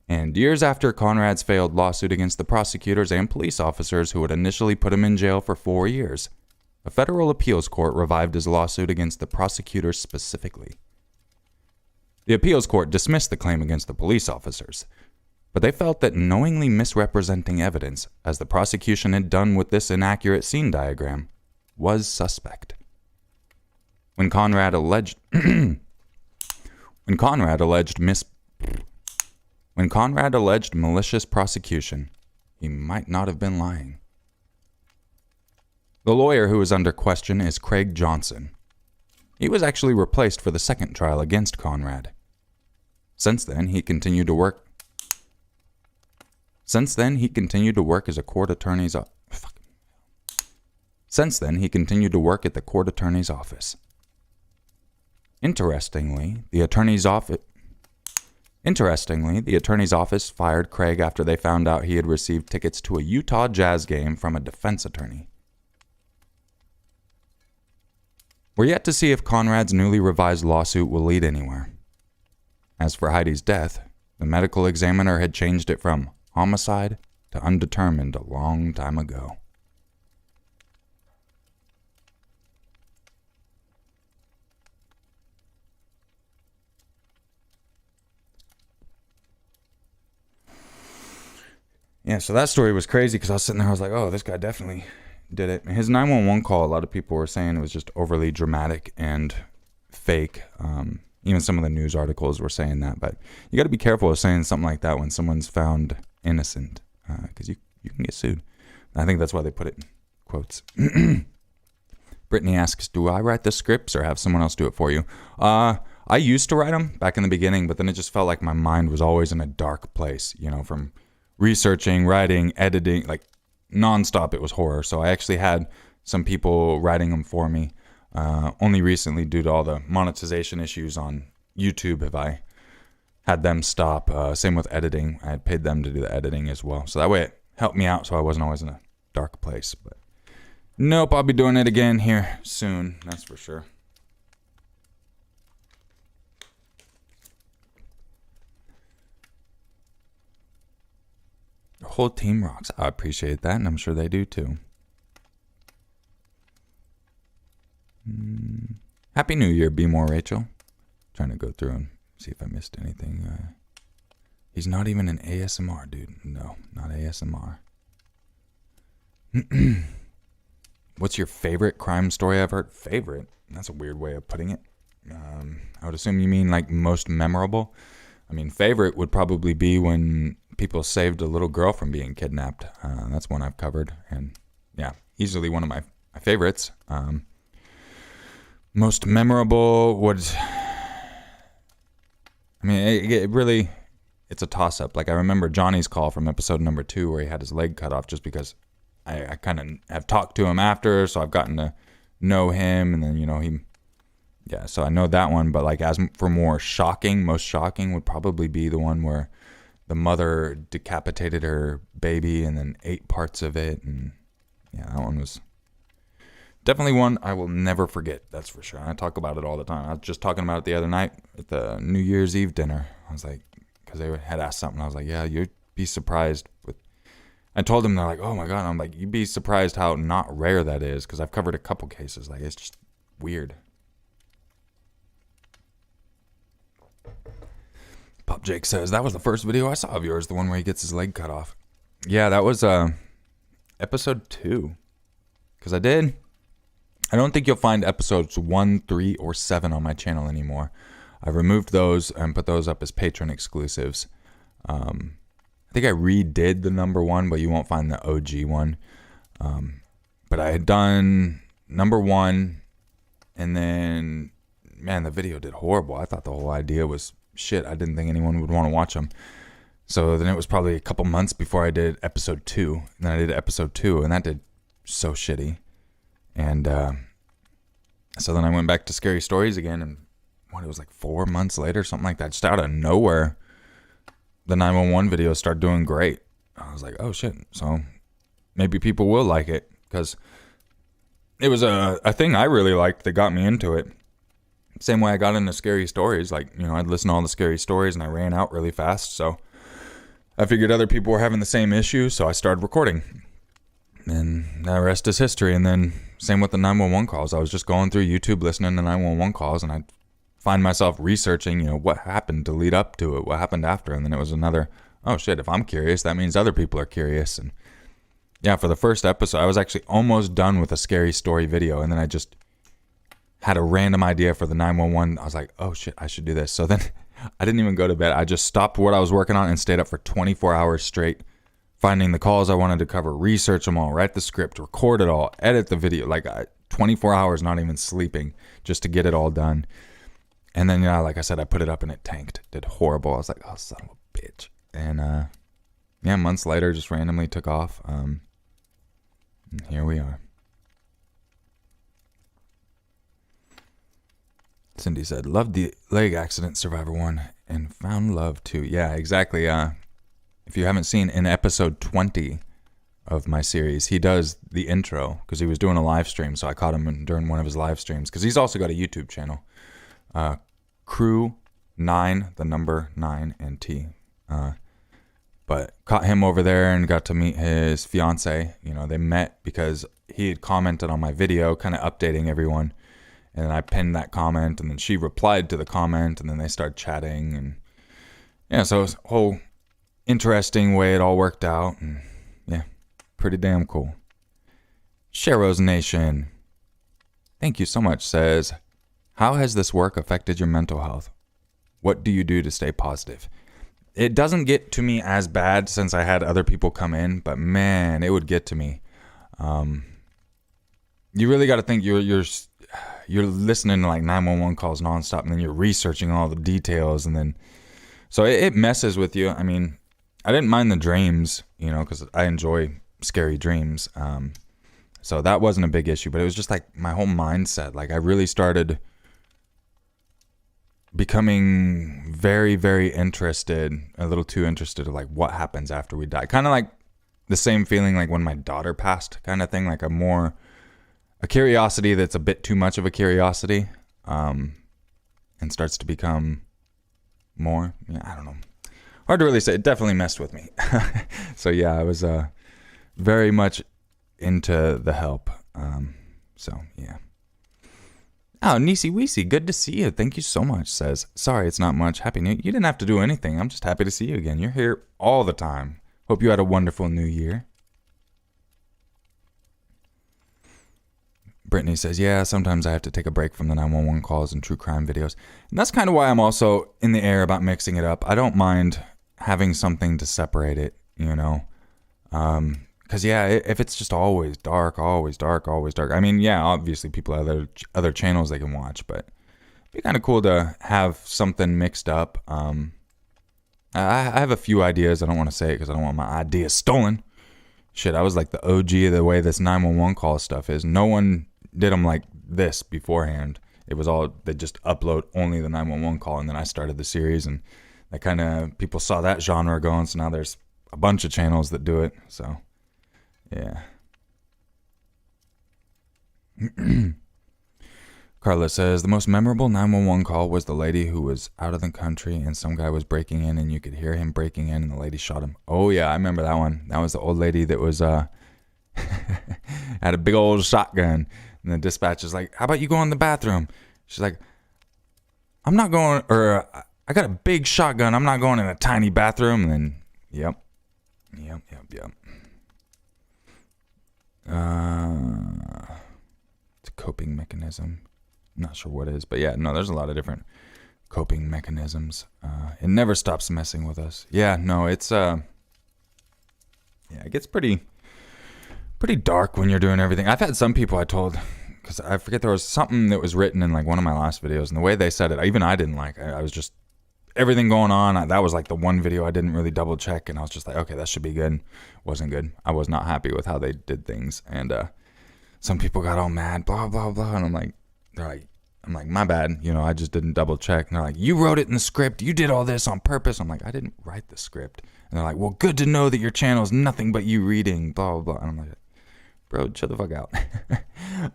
And years after Conrad's failed lawsuit against the prosecutors and police officers who had initially put him in jail for 4 years, a federal appeals court revived his lawsuit against the prosecutors specifically. The appeals court dismissed the claim against the police officers, but they felt that knowingly misrepresenting evidence, as the prosecution had done with this inaccurate scene diagram, was suspect. When Conrad alleged malicious prosecution, he might not have been lying. The lawyer who is under question is Craig Johnson. He was actually replaced for the second trial against Conrad. Since then, he continued to work as a court attorney's at the court attorney's office. Interestingly, the attorney's office fired Craig after they found out he had received tickets to a Utah Jazz game from a defense attorney. We're yet to see if Conrad's newly revised lawsuit will lead anywhere. As for Heidi's death, the medical examiner had changed it from homicide to undetermined a long time ago. Yeah, so that story was crazy because I was sitting there, I was like, oh, this guy definitely did it. His 911 call, a lot of people were saying it was just overly dramatic and fake. Even some of the news articles were saying that, but you got to be careful of saying something like that when someone's found innocent, because you can get sued. I think that's why they put it in quotes. Brittany asks, do I write the scripts or have someone else do it for you? I I used to write them back in the beginning, but then it just felt like my mind was always in a dark place, from researching, writing, editing, like nonstop. It was horror. So I actually had some people writing them for me. Only recently, due to all the monetization issues on YouTube, have I had them stop. Same with editing. I had paid them to do the editing as well. So that way it helped me out so I wasn't always in a dark place. But nope, I'll be doing it again here soon. That's for sure. The whole team rocks. I appreciate that, and I'm sure they do too. Happy New Year, Be More Rachel. Trying to go through and see if I missed anything. He's not even an ASMR, dude. No, not ASMR. What's your favorite crime story I've heard? Favorite? That's a weird way of putting it. I would assume you mean like most memorable. I mean, favorite would probably be when people saved a little girl from being kidnapped. That's one I've covered. And yeah, easily one of my favorites. Most memorable would... I mean, it really... It's a toss-up. Like, I remember Johnny's call from episode number 2 where he had his leg cut off just because I kind of have talked to him after, so I've gotten to know him, and then, he... Yeah, so I know that one, but, like, as for more shocking, most shocking would probably be the one where the mother decapitated her baby and then ate parts of it, and yeah, that one was definitely one I will never forget, that's for sure. I talk about it all the time. I was just talking about it the other night at the New Year's Eve dinner. I was like, because they had asked something, I was like, yeah, you'd be surprised with... I told them, they're like, oh my God, I'm like, you'd be surprised how not rare that is, because I've covered a couple cases. Like, it's just weird. Pop Jake says, that was the first video I saw of yours, the one where he gets his leg cut off. Yeah, that was episode 2. Because I don't think you'll find episodes 1, 3, or 7 on my channel anymore. I removed those and put those up as patron exclusives. I think I redid the number 1, but you won't find the OG one. But I had done number 1, and then, man, the video did horrible. I thought the whole idea was shit. I didn't think anyone would want to watch them. So then it was probably a couple months before I did episode 2. And then I did episode 2, and that did so shitty. And so then I went back to Scary Stories again, and it was like 4 months later, something like that. Just out of nowhere, the 911 videos started doing great. I was like, oh shit. So maybe people will like it, because it was a thing I really liked that got me into it. Same way I got into Scary Stories. Like, I'd listen to all the Scary Stories and I ran out really fast. So I figured other people were having the same issue, so I started recording. And the rest is history. And then same with the 911 calls. I was just going through YouTube listening to 911 calls, and I'd find myself researching, what happened to lead up to it, what happened after. And then it was another, oh shit, if I'm curious, that means other people are curious. And yeah, for the first episode, I was actually almost done with a Scary Story video, and then I just had a random idea for the 911. I was like, oh shit, I should do this. So then I didn't even go to bed. I just stopped what I was working on and stayed up for 24 hours straight, finding the calls I wanted to cover, research them all, write the script, record it all, edit the video. Like 24 hours, not even sleeping, just to get it all done. And then, like I said, I put it up and it tanked. Did horrible. I was like, oh, son of a bitch. And yeah, months later, just randomly took off. And here we are. Cindy said, loved the leg accident Survivor 1 and found love too. Yeah, exactly. If you haven't seen, in episode 20 of my series, he does the intro because he was doing a live stream. So I caught him during one of his live streams, because he's also got a YouTube channel. Crew 9, the number 9 and T. But caught him over there and got to meet his fiance. They met because he had commented on my video, kind of updating everyone. And then I pinned that comment, and then she replied to the comment, and then they started chatting. And yeah, so it was a whole interesting way it all worked out. And yeah, pretty damn cool. Shero's Nation, thank you so much, says, how has this work affected your mental health? What do you do to stay positive? It doesn't get to me as bad since I had other people come in, but you would get to me. You really got to think you're you're listening to like 911 calls nonstop, and then you're researching all the details, and then so it messes with you. I mean, I didn't mind the dreams, because I enjoy scary dreams. So that wasn't a big issue, but it was just like my whole mindset. Like I really started becoming very, very interested, a little too interested in like what happens after we die. Kind of like the same feeling like when my daughter passed, kind of thing. Like a curiosity that's a bit too much of a curiosity, and starts to become more. Yeah, I don't know. Hard to really say. It definitely messed with me. So yeah, I was very much into the help. So yeah. Oh, Nisi Weesey, good to see you. Thank you so much. Says, sorry, it's not much. Happy New Year. You didn't have to do anything. I'm just happy to see you again. You're here all the time. Hope you had a wonderful New Year. Brittany says, yeah, sometimes I have to take a break from the 911 calls and true crime videos. And that's kind of why I'm also in the air about mixing it up. I don't mind having something to separate it, Because, yeah, if it's just always dark, always dark, always dark. I mean, yeah, obviously people have other channels they can watch, but it'd be kind of cool to have something mixed up. I have a few ideas. I don't want to say it because I don't want my ideas stolen. Shit, I was like the OG of the way this 911 call stuff is. No one did them like this beforehand. It was all, they just upload only the 911 call, and then I started the series, and that kind of, people saw that genre going, so now there's a bunch of channels that do it, so... yeah. Carla says, the most memorable 911 call was the lady who was out of the country and some guy was breaking in and you could hear him breaking in and the lady shot him. Oh, yeah, I remember that one. That was the old lady that was, had a big old shotgun. And the dispatch is like, how about you go in the bathroom? She's like, I'm not going, or I got a big shotgun. I'm not going in a tiny bathroom. And then, yep. It's a coping mechanism. Not sure what it is, but yeah, no, there's a lot of different coping mechanisms. It never stops messing with us. Yeah, no, it's it gets pretty dark when you're doing everything. I've had some people I told, because I forget, there was something that was written in like one of my last videos, and the way they said it, even I didn't like. I was just, everything going on, that was like the one video I didn't really double check, and I was just like, okay, that should be good. Wasn't good. I was not happy with how they did things, and some people got all mad, blah blah blah, and I'm like, my bad, I just didn't double check. And they're like, you wrote it in the script, you did all this on purpose. I'm like, I didn't write the script. And they're like, well, good to know that your channel is nothing but you reading, blah blah blah. And I'm like, bro, chill the fuck out.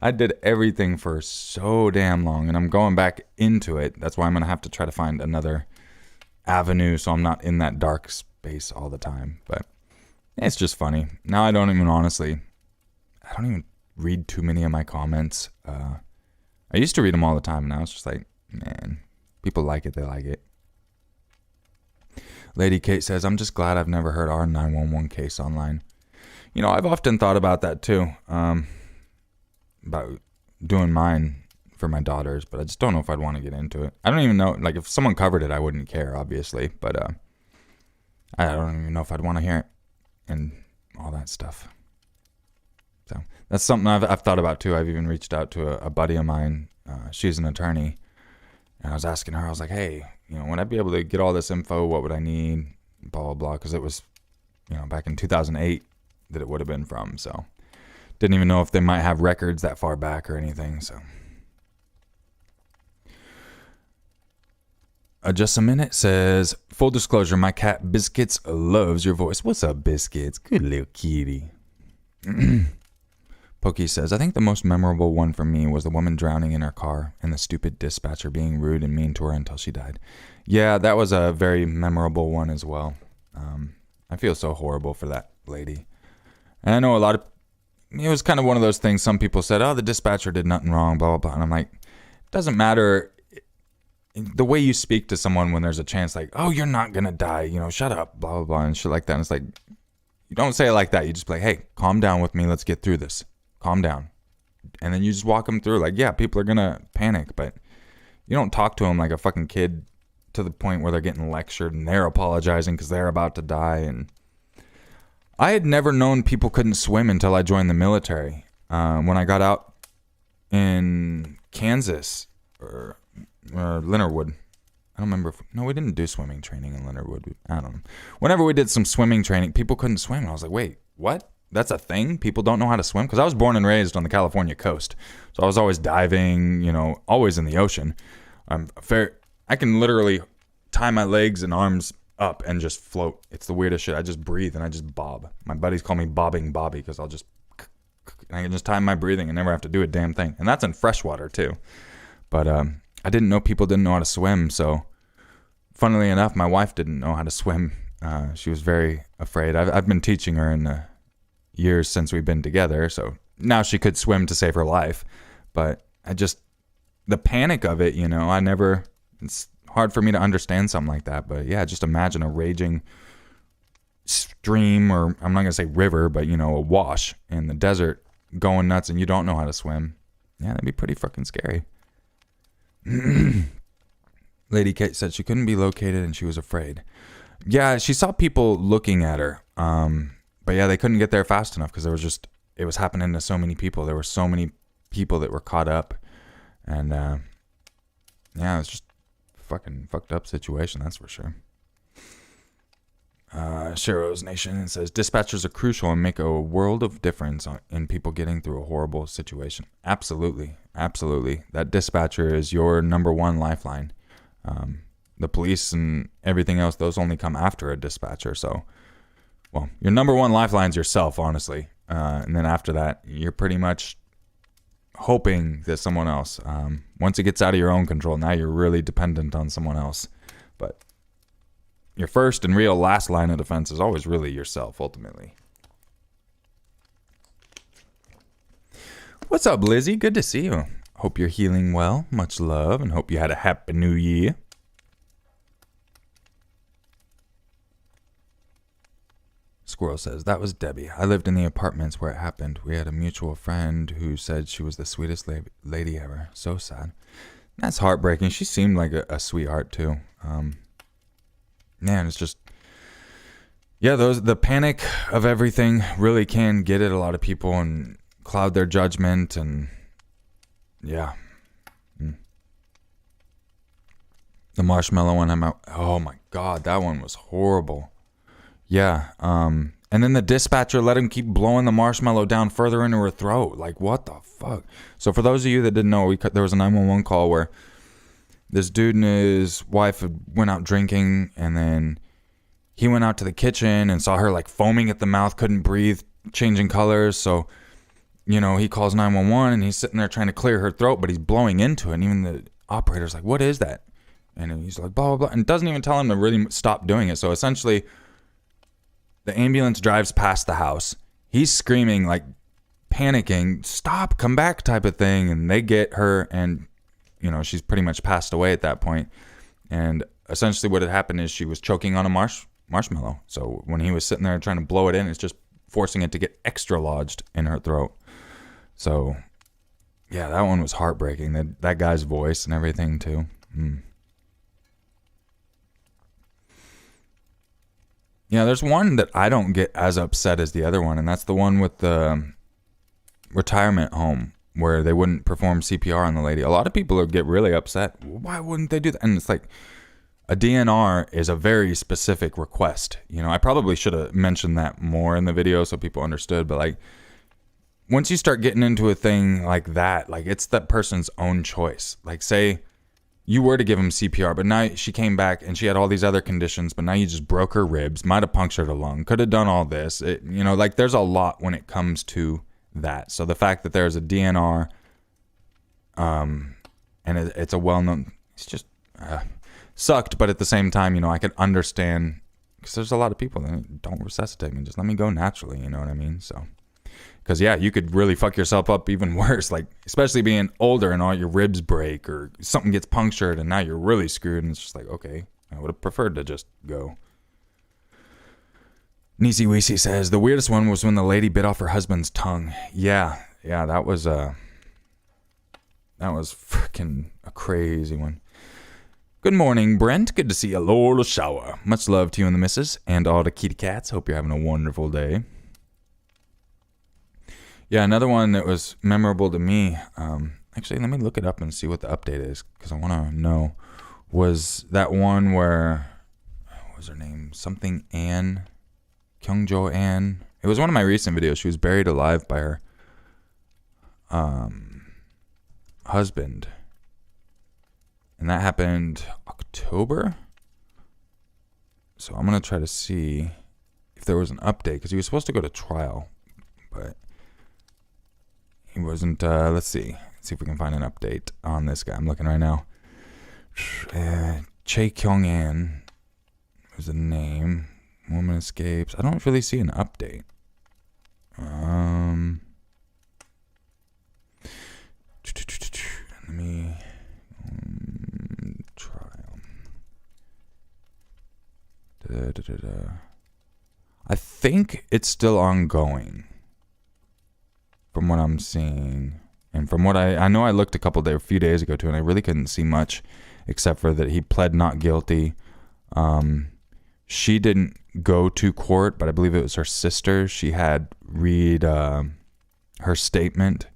I did everything for so damn long, and I'm going back into it. That's why I'm gonna have to try to find another avenue so I'm not in that dark space all the time. But it's just funny. Now I don't even read too many of my comments. I used to read them all the time, and now it's just like, man, people like it, they like it. Lady Kate says, I'm just glad I've never heard our 911 case online. I've often thought about that too, about doing mine for my daughters, but I just don't know if I'd want to get into it. I don't even know, like, if someone covered it, I wouldn't care, obviously, but I don't even know if I'd want to hear it and all that stuff. So that's something I've thought about too. I've even reached out to a buddy of mine. She's an attorney, and I was asking her, I was like, hey, would I be able to get all this info? What would I need? Blah, blah, blah. Because it was, back in 2008 that it would have been from. So didn't even know if they might have records that far back or anything. So Just a Minute says, full disclosure, my cat Biscuits loves your voice. What's up, Biscuits? Good little kitty. Pokey says, I think the most memorable one for me was the woman drowning in her car and the stupid dispatcher being rude and mean to her until she died. Yeah, that was a very memorable one as well. I feel so horrible for that lady. And I know it was kind of one of those things, some people said, oh, the dispatcher did nothing wrong, blah, blah, blah. And I'm like, it doesn't matter the way you speak to someone when there's a chance, like, oh, you're not going to die, shut up, blah, blah, blah, and shit like that. And it's like, you don't say it like that. You just be like, hey, calm down with me. Let's get through this. Calm down. And then you just walk them through. Like, yeah, people are going to panic, but you don't talk to them like a fucking kid to the point where they're getting lectured and they're apologizing because they're about to die. And I had never known people couldn't swim until I joined the military. When I got out in Kansas or Leonardwood. I don't remember. No, we didn't do swimming training in Leonardwood. I don't know. Whenever we did some swimming training, people couldn't swim. And I was like, wait, what? That's a thing? People don't know how to swim? Because I was born and raised on the California coast. So I was always diving, always in the ocean. I can literally tie my legs and arms up and just float. It's the weirdest shit. I just breathe and I just bob. My buddies call me Bobbing Bobby because I can just time my breathing and never have to do a damn thing. And that's in freshwater too. But I didn't know people didn't know how to swim. So funnily enough, my wife didn't know how to swim. She was very afraid. I've been teaching her in the years since we've been together. So now she could swim to save her life. But the panic of it, it's hard for me to understand something like that. But yeah, just imagine a raging stream, or I'm not going to say river, but a wash in the desert going nuts and you don't know how to swim. Yeah, that'd be pretty fucking scary. Lady Kate said she couldn't be located and she was afraid. Yeah, she saw people looking at her. But yeah, they couldn't get there fast enough because it was happening to so many people. There were so many people that were caught up. And yeah, it was just fucking fucked up situation, that's for sure. Shiro's Nation says dispatchers are crucial and make a world of difference in people getting through a horrible situation. Absolutely. That dispatcher is your number one lifeline. The police and everything else, those only come after a dispatcher. So, well, your number one lifeline's yourself, honestly. And then after that, you're pretty much hoping that someone else, once it gets out of your own control, now you're really dependent on someone else. But your first and real last line of defense is always really yourself, ultimately. What's up, Lizzie? Good to see you. Hope you're healing well. Much love, and hope you had a happy new year. Squirrel says, that was Debbie. I lived in the apartments where it happened. We had a mutual friend who said she was the sweetest lady ever. So sad. That's heartbreaking. She seemed like a sweetheart, too. Man, it's just... Yeah, the panic of everything really can get at a lot of people and cloud their judgment, and... Yeah. The marshmallow one, oh my God, that one was horrible. Yeah, and then the dispatcher let him keep blowing the marshmallow down further into her throat. Like, what the fuck? So for those of you that didn't know, there was a 911 call where this dude and his wife went out drinking, and then he went out to the kitchen and saw her like foaming at the mouth, couldn't breathe, changing colors. So, he calls 911 and he's sitting there trying to clear her throat, but he's blowing into it. And even the operator's like, what is that? And he's like, blah, blah, blah. And doesn't even tell him to really stop doing it. So essentially... The ambulance drives past the house. He's screaming, like, panicking, stop, come back type of thing. And they get her, and, she's pretty much passed away at that point. And essentially what had happened is she was choking on a marshmallow. So when he was sitting there trying to blow it in, it's just forcing it to get extra lodged in her throat. So, yeah, that one was heartbreaking. That guy's voice and everything, too. Yeah, there's one that I don't get as upset as the other one, and that's the one with the retirement home where they wouldn't perform CPR on the lady. A lot of people get really upset. Why wouldn't they do that? And it's like, a DNR is a very specific request. I probably should have mentioned that more in the video so people understood, but like, once you start getting into a thing like that, like, it's that person's own choice. Like, say you were to give him CPR, but now she came back and she had all these other conditions, but now you just broke her ribs, might have punctured a lung, could have done all this. There's a lot when it comes to that. So the fact that there's a DNR, and it's a well-known, it's just sucked, but at the same time, I could understand, because there's a lot of people that don't resuscitate me, just let me go naturally, you know what I mean? So... Because, yeah, you could really fuck yourself up even worse, like, especially being older and all your ribs break or something gets punctured and now you're really screwed. And it's just like, okay, I would have preferred to just go. Nisi Weesey says, the weirdest one was when the lady bit off her husband's tongue. Yeah, that was freaking a crazy one. Good morning, Brent. Good to see you, Lord Shower. Much love to you and the missus and all the kitty cats. Hope you're having a wonderful day. Yeah, another one that was memorable to me. I Actually, let me look it up and see what the update is, because I want to know. Was that one where, what was her name? Something Ann? Kyungjo Ann? It was one of my recent videos. She was buried alive by her husband. And that happened October? So I'm going to try to see if there was an update, because he was supposed to go to trial, but he wasn't. Let's see. Let's see if we can find an update on this guy. I'm looking right now. Chae Kyung-an was the name. Woman escapes. I don't really see an update. Let me trial. I think it's still ongoing from what I'm seeing. And from what I know, I looked a few days ago too, and I really couldn't see much except for that he pled not guilty. She didn't go to court, but I believe it was her sister. She had read her statement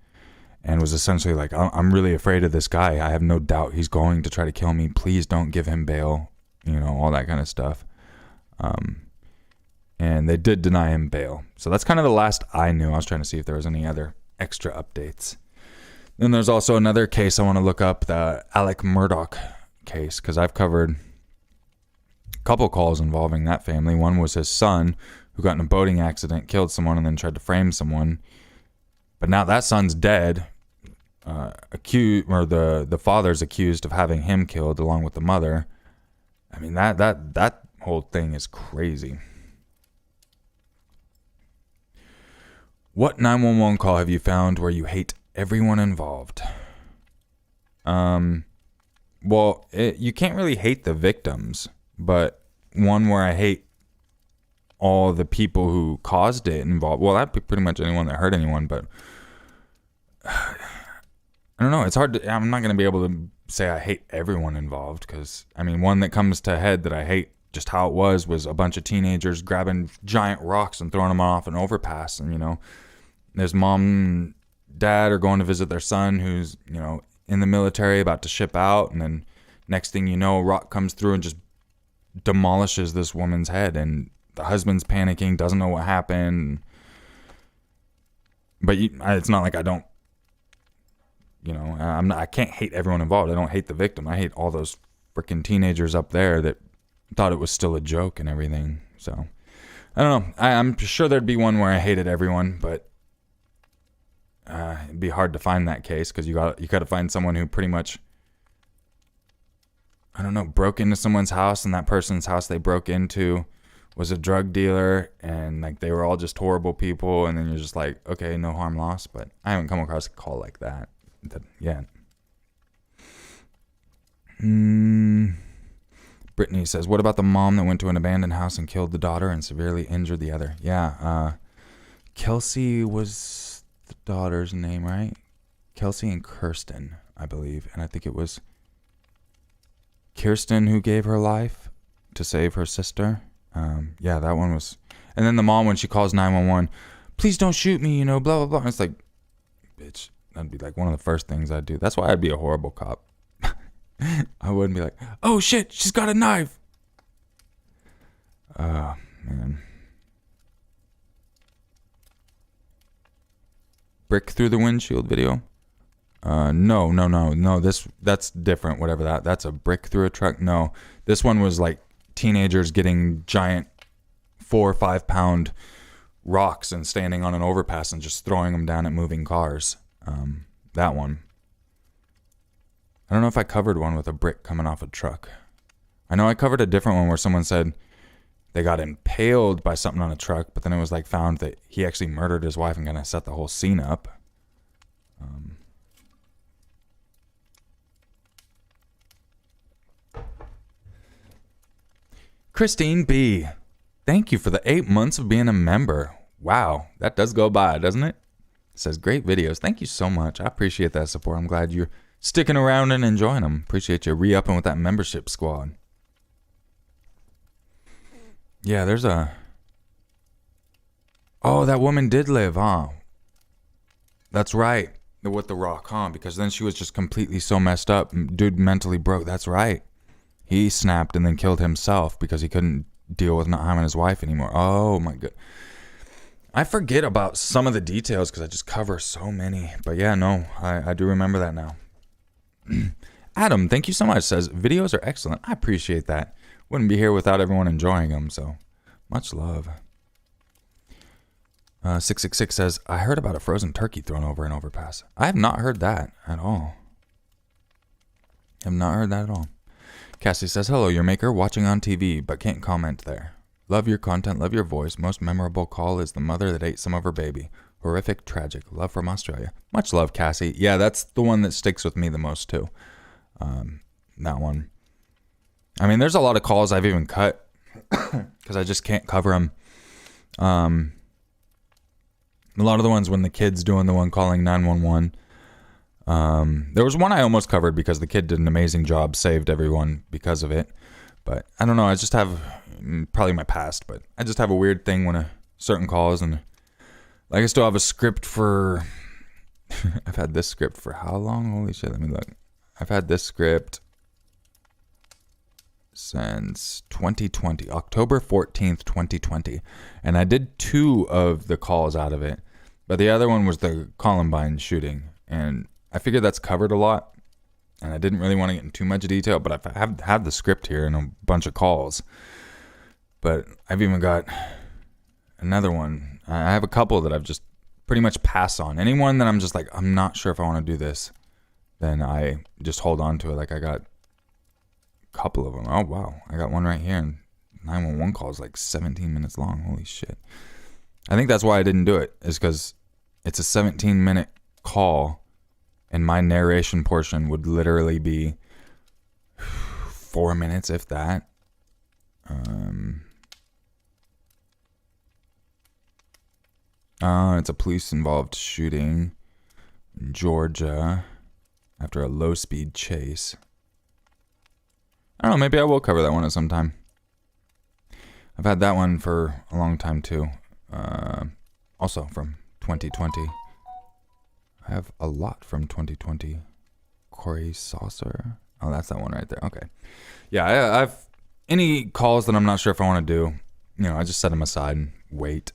and was essentially like, I'm really afraid of this guy. I have no doubt he's going to try to kill me. Please don't give him bail. All that kind of stuff. And they did deny him bail. So that's kind of the last I knew. I was trying to see if there was any other extra updates. Then there's also another case I want to look up, the Alec Murdoch case, because I've covered a couple calls involving that family. One was his son, who got in a boating accident, killed someone, and then tried to frame someone. But now that son's dead. The father's accused of having him killed along with the mother. I mean, that whole thing is crazy. What 911 call have you found where you hate everyone involved? Well, you can't really hate the victims, but one where I hate all the people who caused it involved. Well, that'd be pretty much anyone that hurt anyone, but I don't know. It's hard I'm not going to be able to say I hate everyone involved, because, I mean, one that comes to head that I hate just how it was a bunch of teenagers grabbing giant rocks and throwing them off an overpass. And, there's mom and dad are going to visit their son who's, in the military about to ship out. And then next thing you know, a rock comes through and just demolishes this woman's head. And the husband's panicking, doesn't know what happened. But it's not like I don't, I can't hate everyone involved. I don't hate the victim. I hate all those freaking teenagers up there that thought it was still a joke and everything. So I don't know. I'm sure there'd be one where I hated everyone, but it'd be hard to find that case, because you got to find someone who pretty much, I don't know, broke into someone's house, and that person's house they broke into was a drug dealer, and like they were all just horrible people, and then you're just like, okay, no harm lost. But I haven't come across a call like that yet. Brittany says, what about the mom that went to an abandoned house and killed the daughter and severely injured the other? Yeah, Kelsey was the daughter's name, right? Kelsey and Kirsten, I believe. And I think it was Kirsten who gave her life to save her sister. Yeah, that one was. And then the mom, when she calls 911, please don't shoot me, blah, blah, blah. And it's like, bitch, that'd be like one of the first things I'd do. That's why I'd be a horrible cop. I wouldn't be like, oh shit, she's got a knife. Man. Brick through the windshield video? No. That's different. Whatever that's a brick through a truck. No, this one was like teenagers getting giant 4 or 5 pound rocks and standing on an overpass and just throwing them down at moving cars. That one. I don't know if I covered one with a brick coming off a truck. I know I covered a different one where someone said they got impaled by something on a truck, but then it was like found that he actually murdered his wife and kind of set the whole scene up. Christine B., thank you for the 8 months of being a member. Wow, that does go by, doesn't it? It says great videos. Thank you so much. I appreciate that support. I'm glad you're sticking around and enjoying them. Appreciate you re-upping with that membership squad. Yeah, there's a... Oh, that woman did live, huh? That's right. with the rock, huh? Because then she was just completely so messed up. Dude mentally broke. That's right. He snapped and then killed himself because he couldn't deal with not having his wife anymore. Oh my god. I forget about some of the details because I just cover so many. But yeah, no, I do remember that now. Adam, thank you so much. Says, videos are excellent. I appreciate that. Wouldn't be here without everyone enjoying them. So much love. 666 says, I heard about a frozen turkey thrown over an overpass. I have not heard that at all. Cassie says, hello, your maker, watching on TV, but can't comment there. Love your content, love your voice. Most memorable call is the mother that ate some of her baby. Horrific, tragic. Love from Australia. Much love, Cassie. Yeah, that's the one that sticks with me the most, too. That one. I mean, there's a lot of calls I've even cut because I just can't cover them. A lot of the ones when the kid's doing the one calling 911. There was one I almost covered because the kid did an amazing job, saved everyone because of it. But I don't know, I just have, probably my past, but I just have a weird thing when a certain calls, and like I still have a script for, I've had this script for how long? Holy shit, let me look. I've had this script since 2020, October 14th, 2020. And I did 2 of the calls out of it. But the other one was the Columbine shooting. And I figured that's covered a lot. And I didn't really want to get into too much detail, but I have had the script here and a bunch of calls. But I've even got another one. I have a couple that I've just pretty much passed on. Anyone that I'm just like, I'm not sure if I want to do this, then I just hold on to it. Like I got a couple of them. Oh, wow. I got one right here. And 911 call is like 17 minutes long. Holy shit. I think that's why I didn't do it, is because it's a 17-minute call. And my narration portion would literally be 4 minutes, if that. It's a police-involved shooting in Georgia after a low-speed chase. I don't know, maybe I will cover that one at some time. I've had that one for a long time, too. Also from 2020. I have a lot from 2020. Corey Saucer. Oh, that's that one right there. Okay. Yeah, I've any calls that I'm not sure if I want to do, I just set them aside and wait.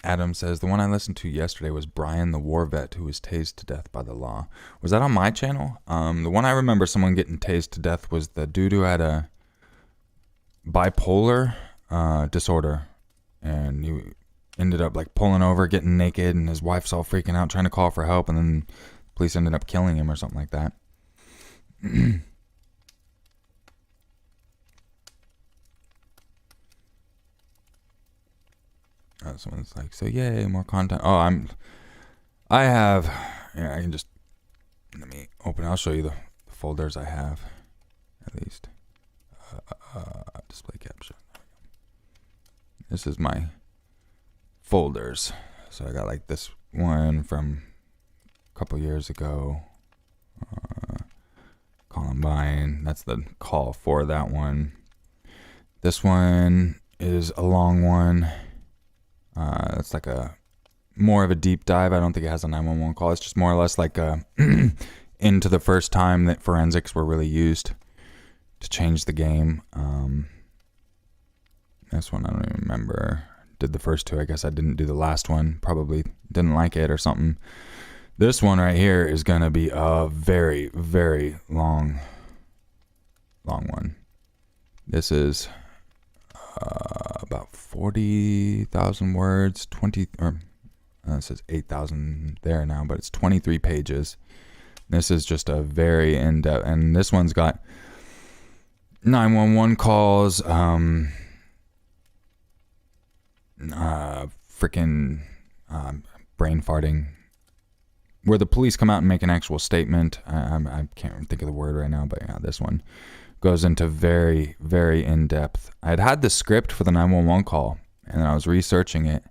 Adam says, the one I listened to yesterday was Brian the war vet who was tased to death by the law. Was that on my channel? The one I remember someone getting tased to death was the dude who had a bipolar disorder, and he ended up like pulling over, getting naked, and his wife's all freaking out trying to call for help, and then police ended up killing him or something like that. Someone's like, so yay, more content. Oh, I can just, let me open, I'll show you the folders I have, at least. Display capture. This is my folders. So I got like this one from a couple years ago. Columbine. That's the call for that one. This one is a long one. It's like a more of a deep dive. I don't think it has a 911 call. It's just more or less like into the first time that forensics were really used to change the game. This one I don't even remember. Did the first 2. I guess I didn't do the last one. Probably didn't like it or something. This one right here is going to be a very, very long one. This is about 40,000 words, it says 8,000 there now, but it's 23 pages. This is just a very in-depth, and this one's got 911 calls, freaking brain farting, where the police come out and make an actual statement. I can't think of the word right now, but yeah, this one goes into very, very in-depth. I had the script for the 911 call, and I was researching it,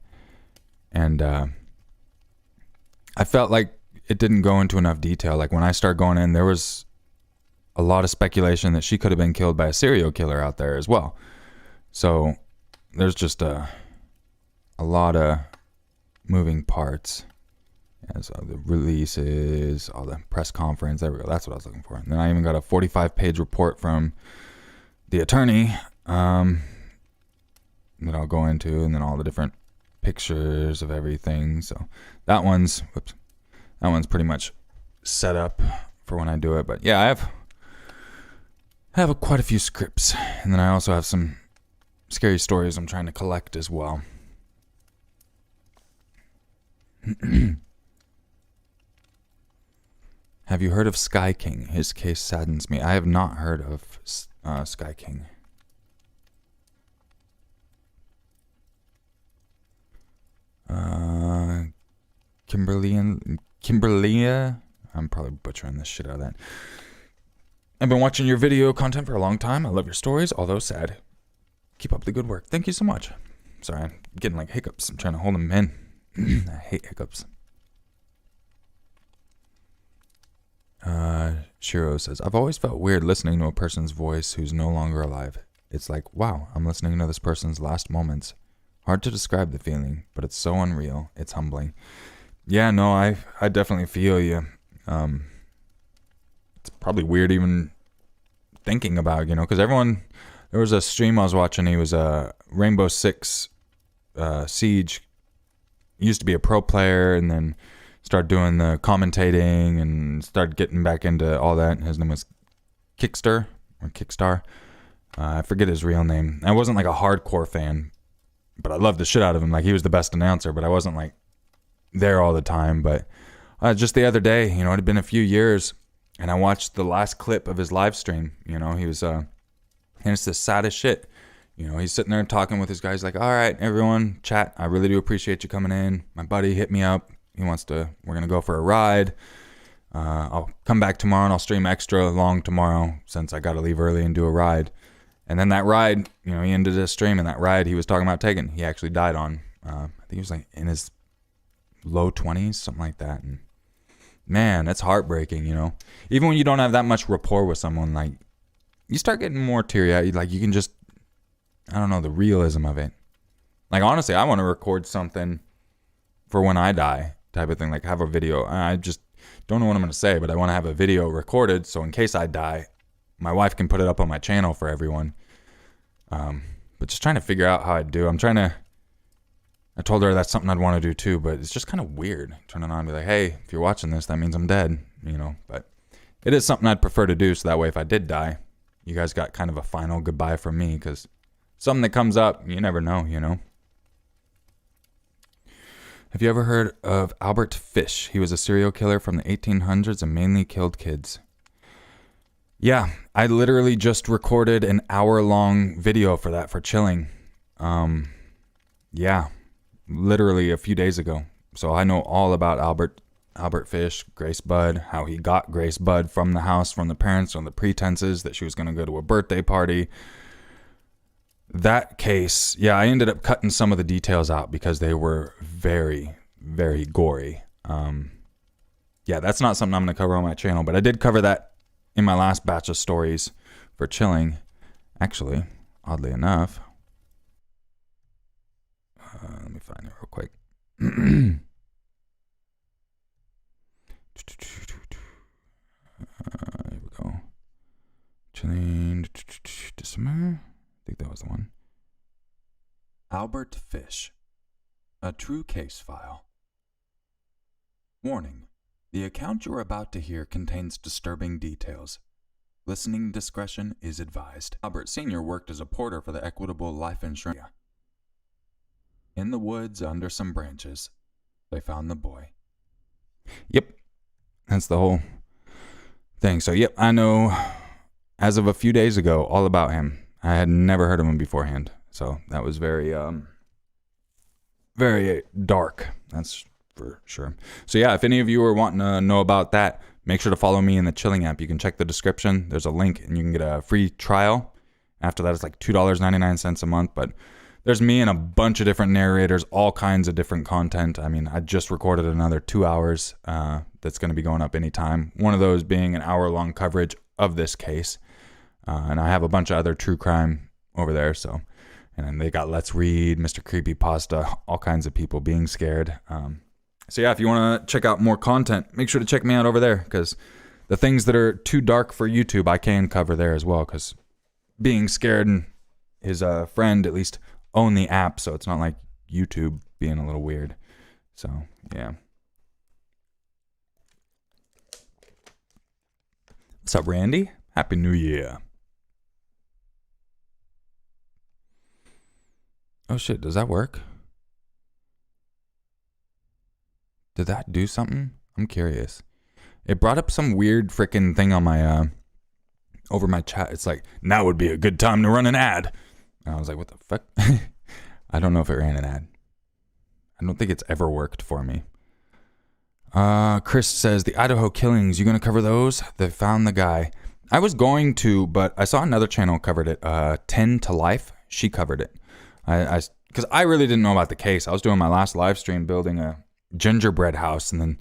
and I felt like it didn't go into enough detail. Like when I started going in, there was a lot of speculation that she could have been killed by a serial killer out there as well. So there's just a lot of moving parts. Yeah, so the releases, all the press conference, there we go. That's what I was looking for. And then I even got a 45-page report from the attorney that I'll go into, and then all the different pictures of everything. So that one's pretty much set up for when I do it. But yeah, I have quite a few scripts, and then I also have some scary stories I'm trying to collect as well. Have you heard of Sky King? His case saddens me. I have not heard of Sky King. Kimberlia. I'm probably butchering the shit out of that. I've been watching your video content for a long time. I love your stories, although sad. Keep up the good work. Thank you so much. Sorry, I'm getting like hiccups. I'm trying to hold them in. I hate hiccups. Shiro says, I've always felt weird listening to a person's voice who's no longer alive. It's like, wow, I'm listening to this person's last moments. Hard to describe the feeling, but it's so unreal. It's humbling. Yeah, no, I definitely feel you. It's probably weird even thinking about, because there was a stream I was watching. He was a Rainbow Six Siege. He used to be a pro player and then started doing the commentating and started getting back into all that. His name was Kickstar. I forget his real name. I wasn't like a hardcore fan, but I loved the shit out of him. Like, he was the best announcer, but I wasn't like there all the time. But just the other day, it had been a few years, and I watched the last clip of his live stream. He was, and it's the saddest shit. He's sitting there talking with his guys like, all right, everyone, chat. I really do appreciate you coming in. My buddy hit me up. We're going to go for a ride. I'll come back tomorrow and I'll stream extra long tomorrow since I got to leave early and do a ride. And then that ride, he ended his stream, and that ride he was talking about taking, he actually died on. I think he was like in his low 20s, something like that. And man, that's heartbreaking, Even when you don't have that much rapport with someone, like, you start getting more teary-eyed. Like, you can just, I don't know, the realism of it. Like, honestly, I want to record something for when I die type of thing. Like, have a video. I just don't know what I'm going to say, but I want to have a video recorded so in case I die, my wife can put it up on my channel for everyone. But just trying to figure out how I'd do. I told her that's something I'd want to do too, but it's just kind of weird. Turn it on and be like, hey, if you're watching this, that means I'm dead, But it is something I'd prefer to do, so that way if I did die, you guys got kind of a final goodbye from me, because something that comes up, you never know, Have you ever heard of Albert Fish? He was a serial killer from the 1800s and mainly killed kids. Yeah, I literally just recorded an hour-long video for that, for chilling. Yeah, literally a few days ago. So I know all about Albert Fish, Grace Budd, how he got Grace Budd from the house, from the parents, on the pretenses that she was going to go to a birthday party. That case, yeah, I ended up cutting some of the details out because they were very, very gory. Yeah, that's not something I'm going to cover on my channel, but I did cover that in my last batch of stories for chilling. Actually, oddly enough, let me find it real quick. Here we go. Chilling. December. I think that was the one. Albert Fish. A true case file. Warning. The account you are about to hear contains disturbing details. Listening discretion is advised. Albert Sr. worked as a porter for the Equitable Life Insurance. In the woods under some branches, they found the boy. Yep. That's the whole thing. So, yep, I know as of a few days ago all about him. I had never heard of him beforehand. So that was very, very dark. That's for sure. So yeah, if any of you are wanting to know about that, make sure to follow me in the Chilling app. You can check the description. There's a link and you can get a free trial. After that, it's like $2.99 a month. But there's me and a bunch of different narrators, all kinds of different content. I mean, I just recorded another 2 hours that's going to be going up anytime. One of those being an hour-long coverage of this case. And I have a bunch of other true crime over there. So, And then they got Let's Read, Mr. Creepypasta, all kinds of people being scared. So yeah, if you want to check out more content, make sure to check me out over there, because the things that are too dark for YouTube, I can cover there as well, because being scared and his friend at least own the app, so it's not like YouTube being a little weird. So yeah. What's up, Randy? Happy New Year. Oh shit, does that work? Did that do something? I'm curious. It brought up some weird freaking thing on my over my chat. It's like, now would be a good time to run an ad. And I was like, what the fuck? I don't know if it ran an ad. I don't think it's ever worked for me. Chris says, the Idaho killings, you gonna cover those? They found the guy. I was going to, but I saw another channel covered it. 10 to Life. She covered it. Because I really didn't know about the case. I was doing my last live stream building a gingerbread house, and then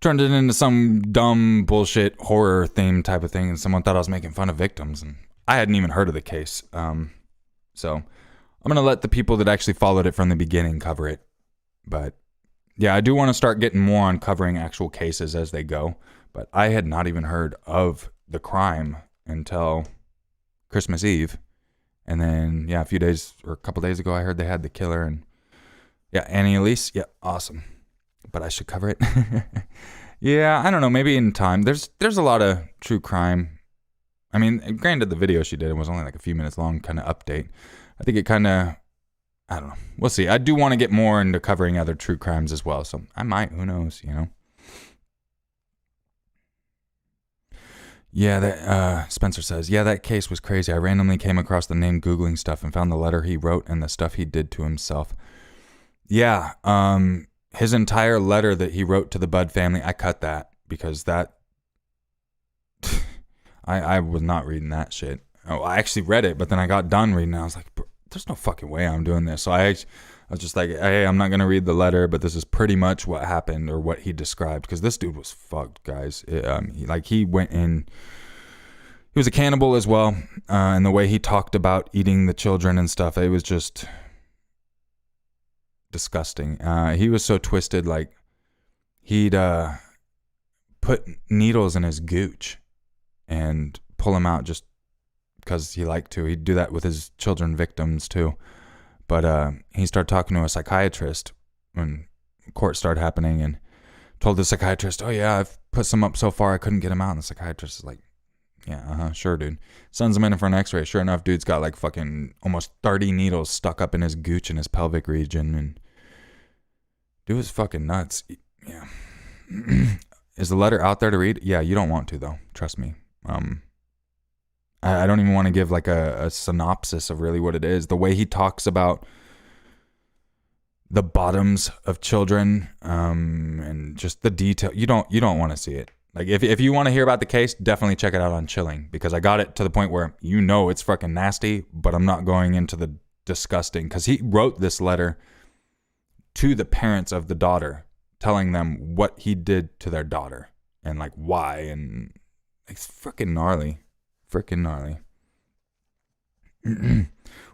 turned it into some dumb bullshit horror theme type of thing, and someone thought I was making fun of victims, and I hadn't even heard of the case. So I'm gonna let the people that actually followed it from the beginning cover it. But yeah, I do want to start getting more on covering actual cases as they go. But I had not even heard of the crime until Christmas Eve. And then, yeah, a few days or a couple days ago, I heard they had the killer. And yeah, Annie Elise, yeah, awesome. But I should cover it. Yeah, I don't know, maybe in time. There's a lot of true crime. I mean, granted, the video she did, it was only like a few minutes long, kind of update. I think it kind of, I don't know. We'll see. I do want to get more into covering other true crimes as well. So I might, who knows, you know. Yeah, that Spencer says, yeah, that case was crazy. I randomly came across the name Googling stuff and found the letter he wrote and the stuff he did to himself. Yeah, his entire letter that he wrote to the Budd family, I cut that because that, I was not reading that shit. Oh, I actually read it, but then I got done reading it. I was like, there's no fucking way I'm doing this. So I was just like, hey, I'm not going to read the letter, but this is pretty much what happened or what he described. Because this dude was fucked, guys. He went in, he was a cannibal as well. And the way he talked about eating the children and stuff, it was just disgusting. He was so twisted, like he'd put needles in his gooch and pull them out just because he liked to. He'd do that with his children victims too. But he started talking to a psychiatrist when court started happening and told the psychiatrist, oh yeah, I've put some up so far I couldn't get him out. And the psychiatrist is like, yeah, sure, dude. Sends him in for an x-ray. Sure enough, dude's got like fucking almost 30 needles stuck up in his gooch in his pelvic region. And dude was fucking nuts. Yeah. Is the letter out there to read? Yeah, you don't want to though. Trust me. I don't even want to give like a synopsis of really what it is. The way he talks about the bottoms of children, and just the detail, you don't want to see it. Like if you want to hear about the case, definitely check it out on Chilling, because I got it to the point where it's fucking nasty, but I'm not going into the disgusting, because he wrote this letter to the parents of the daughter, telling them what he did to their daughter and like why, and it's freaking gnarly. Freaking gnarly.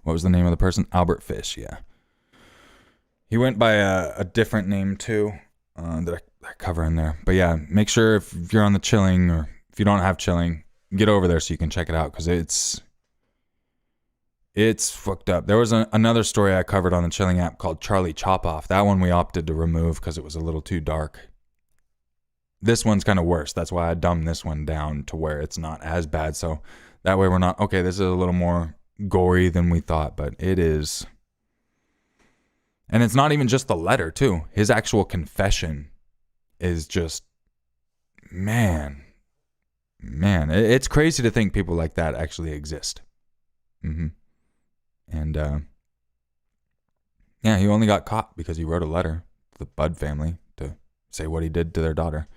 What was the name of the person? Albert Fish, yeah. He went by a different name too, that I cover in there. But yeah, make sure if you're on the Chilling, or if you don't have Chilling, get over there so you can check it out, because it's fucked up. There was another story I covered on the Chilling app called Charlie Chop Off. That one we opted to remove because it was a little too dark. This one's kind of worse. That's why I dumbed this one down to where it's not as bad. So that way we're not, okay, this is a little more gory than we thought, but it is. And it's not even just the letter too. His actual confession is just, man, it's crazy to think people like that actually exist. And yeah, he only got caught because he wrote a letter to the Budd family to say what he did to their daughter.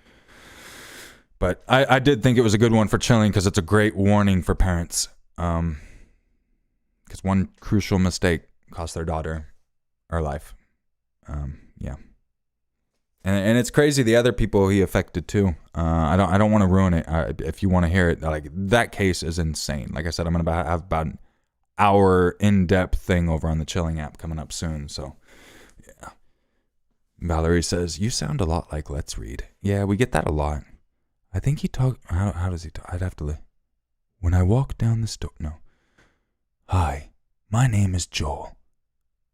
But I did think it was a good one for Chilling, because it's a great warning for parents. Because one crucial mistake cost their daughter her life. Yeah. And it's crazy the other people he affected too. I don't want to ruin it. If you want to hear it, like that case is insane. Like I said, I'm gonna have about an hour in-depth thing over on the Chilling app coming up soon. So, yeah. Valerie says, you sound a lot like Let's Read. Yeah, we get that a lot. I think he talk. How does he talk? I'd have to. When I walk down the store. No. Hi, my name is Joel.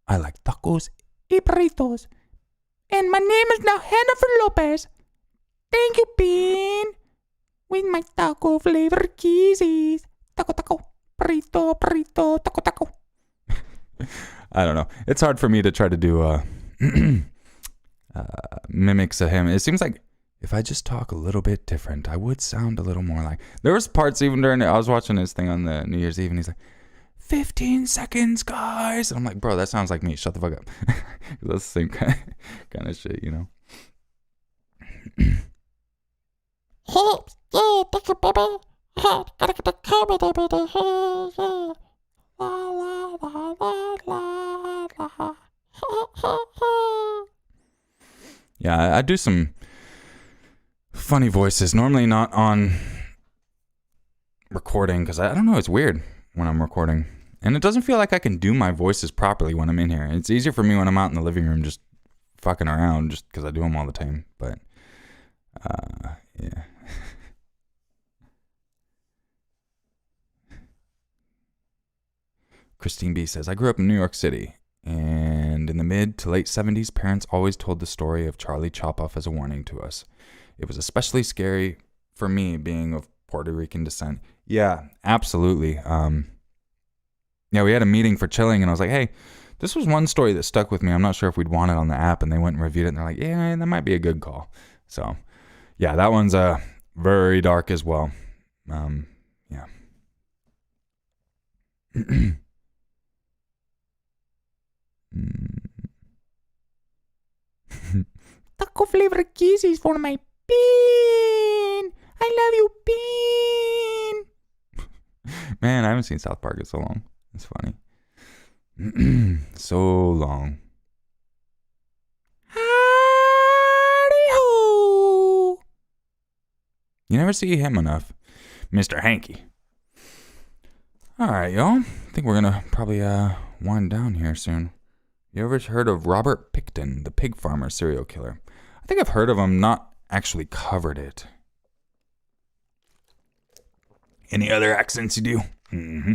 I like tacos y burritos. And my name is now Jennifer Lopez. Thank you, Bean. With my taco flavor kisses. Taco, taco. Burrito, burrito, taco, taco. I don't know. It's hard for me to try to do mimics of him. It seems like if I just talk a little bit different, I would sound a little more like. There was parts even during I was watching his thing on the New Year's Eve, and he's like, 15 seconds, guys. And I'm like, bro, that sounds like me. Shut the fuck up. That's the same kind of shit, you know. Hey, yeah, thank you, baby. Hey, gotta get the camera, baby. Hey, yeah. La, la, la, la, la, la. Yeah, I do some funny voices. Normally not on recording because I don't know. It's weird when I'm recording. And it doesn't feel like I can do my voices properly when I'm in here. It's easier for me when I'm out in the living room just fucking around just because I do them all the time. But, yeah. Christine B says, I grew up in New York City. And in the mid to late 70s, parents always told the story of Charlie Chopoff as a warning to us. It was especially scary for me being of Puerto Rican descent. Yeah, absolutely. Yeah, we had a meeting for Chilling, and I was like, hey, this was one story that stuck with me. I'm not sure if we'd want it on the app, and they went and reviewed it, and they're like, yeah, that might be a good call. So, yeah, that one's very dark as well. Yeah. Taco flavor kisses for my Bean. I love you, Bean. Man, I haven't seen South Park in so long. It's funny. So long. Howdy-ho. You never see him enough. Mr. Hanky. All right, y'all. I think we're going to probably wind down here soon. You ever heard of Robert Pickton, the pig farmer serial killer? I think I've heard of him, not actually covered it. Any other accents you do? Mm-hmm.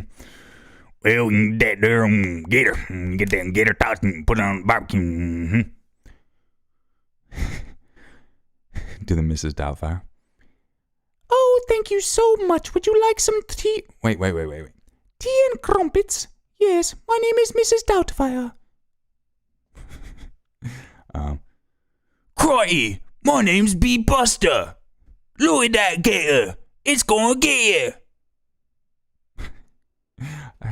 Well, you get that there gator. Get that gator tossed and put it on the barbecue. Mm-hmm. Do the Mrs. Doubtfire. Oh, thank you so much. Would you like some tea? Wait. Tea and crumpets? Yes, my name is Mrs. Doubtfire. Crikey, my name's B Buster. Look at that gator. It's gonna get you.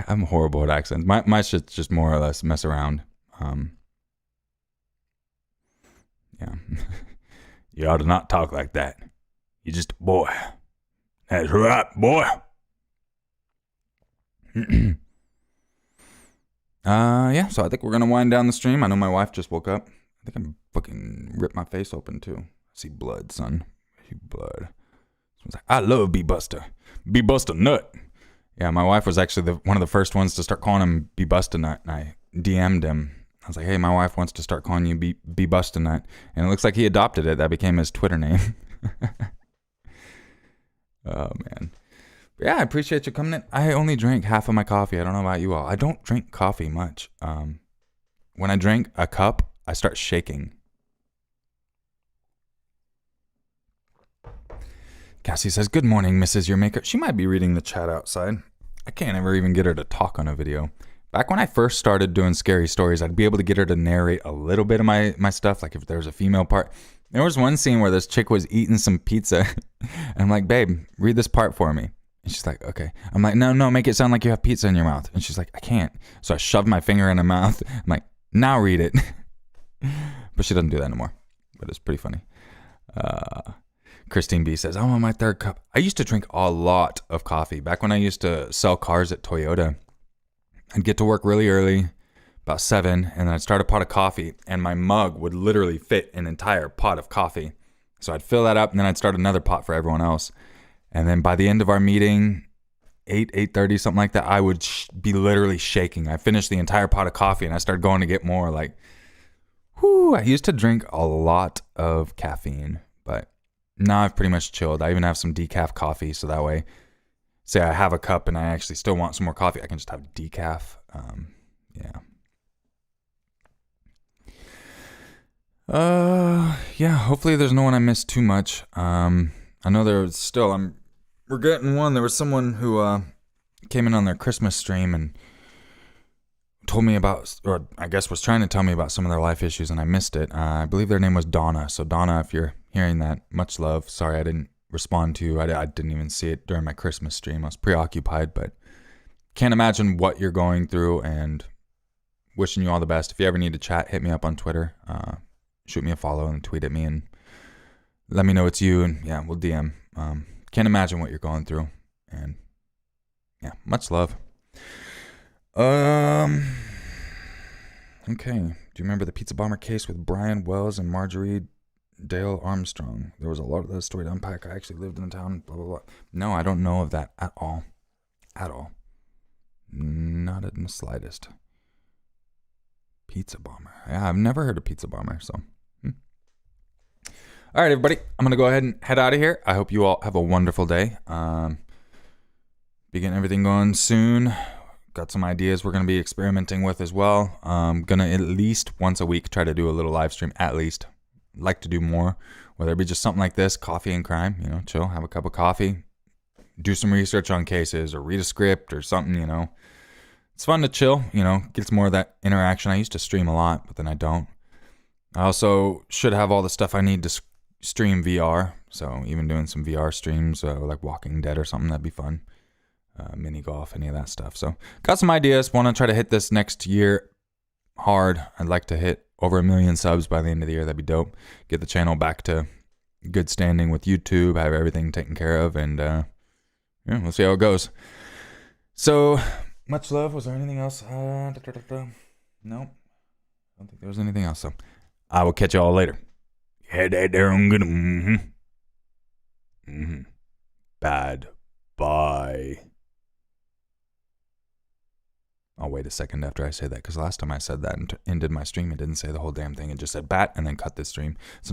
I'm horrible at accents. My shit's just more or less mess around. Yeah. You ought to not talk like that. You're just a boy. That's right, boy. Yeah, so I think we're gonna wind down the stream. I know my wife just woke up. I think I'm fucking ripped my face open too. I see blood, son. I see blood. Someone's like, I love B-Buster. B-Buster Nut. Yeah, my wife was actually one of the first ones to start calling him B-Buster Nut, and I DM'd him. I was like, hey, my wife wants to start calling you B-Buster Nut. And it looks like he adopted it. That became his Twitter name. Oh, man. But yeah, I appreciate you coming in. I only drank half of my coffee. I don't know about you all. I don't drink coffee much. When I drink a cup, I start shaking. Cassie says, good morning, Mrs. Your Maker. She might be reading the chat outside. I can't ever even get her to talk on a video. Back when I first started doing scary stories, I'd be able to get her to narrate a little bit of my stuff, like if there was a female part. There was one scene where this chick was eating some pizza, and I'm like, babe, read this part for me. And she's like, okay. I'm like, no, make it sound like you have pizza in your mouth. And she's like, I can't. So I shoved my finger in her mouth. I'm like, now read it. But she doesn't do that anymore. But it's pretty funny. Christine B says, I'm on my third cup. I used to drink a lot of coffee. Back when I used to sell cars at Toyota, I'd get to work really early, about 7, and then I'd start a pot of coffee, and my mug would literally fit an entire pot of coffee. So I'd fill that up, and then I'd start another pot for everyone else. And then by the end of our meeting, 8:30, something like that, I would be literally shaking. I finished the entire pot of coffee and I started going to get more. Like, whew, I used to drink a lot of caffeine, but now I've pretty much chilled. I even have some decaf coffee, so that way, say I have a cup and I actually still want some more coffee, I can just have decaf. Yeah, hopefully there's no one I missed too much. I know there's still, I'm regretting one. There was someone who came in on their Christmas stream and told me about, or I guess was trying to tell me about some of their life issues, and I missed it. I believe their name was Donna. So Donna, if you're hearing that, much love. Sorry I didn't respond to you. I didn't even see it during my Christmas stream. I was preoccupied, but can't imagine what you're going through, and wishing you all the best. If you ever need to chat, hit me up on Twitter. Shoot me a follow and tweet at me and let me know it's you, and yeah, we'll DM. Can't imagine what you're going through, and yeah, much love. Okay. Do you remember the pizza bomber case with Brian Wells and Marjorie Dale Armstrong? There was a lot of that story to unpack. I actually lived in the town, blah, blah, blah. No, I don't know of that at all. At all. Not in the slightest. Pizza bomber. Yeah, I've never heard of pizza bomber, so. All right, everybody. I'm going to go ahead and head out of here. I hope you all have a wonderful day. Be getting everything going soon. Got some ideas we're going to be experimenting with as well. Going to at least once a week try to do a little live stream, at least. Like to do more, whether it be just something like this, coffee and crime, chill, have a cup of coffee, do some research on cases or read a script or something, It's fun to chill, gets more of that interaction. I used to stream a lot, but then I don't. I also should have all the stuff I need to stream VR, so even doing some VR streams, like Walking Dead or something, that'd be fun. Mini golf, any of that stuff. So got some ideas. Want to try to hit this next year hard. I'd like to hit over 1 million subs by the end of the year. That'd be dope. Get the channel back to good standing with YouTube, have everything taken care of, and we'll see how it goes. So much love. Was there anything else? No, I don't think there was anything else. So I will catch you all later. Head down, good. Bad. Bye. I'll wait a second after I say that, because last time I said that and ended my stream, it didn't say the whole damn thing. It just said bat and then cut this stream. So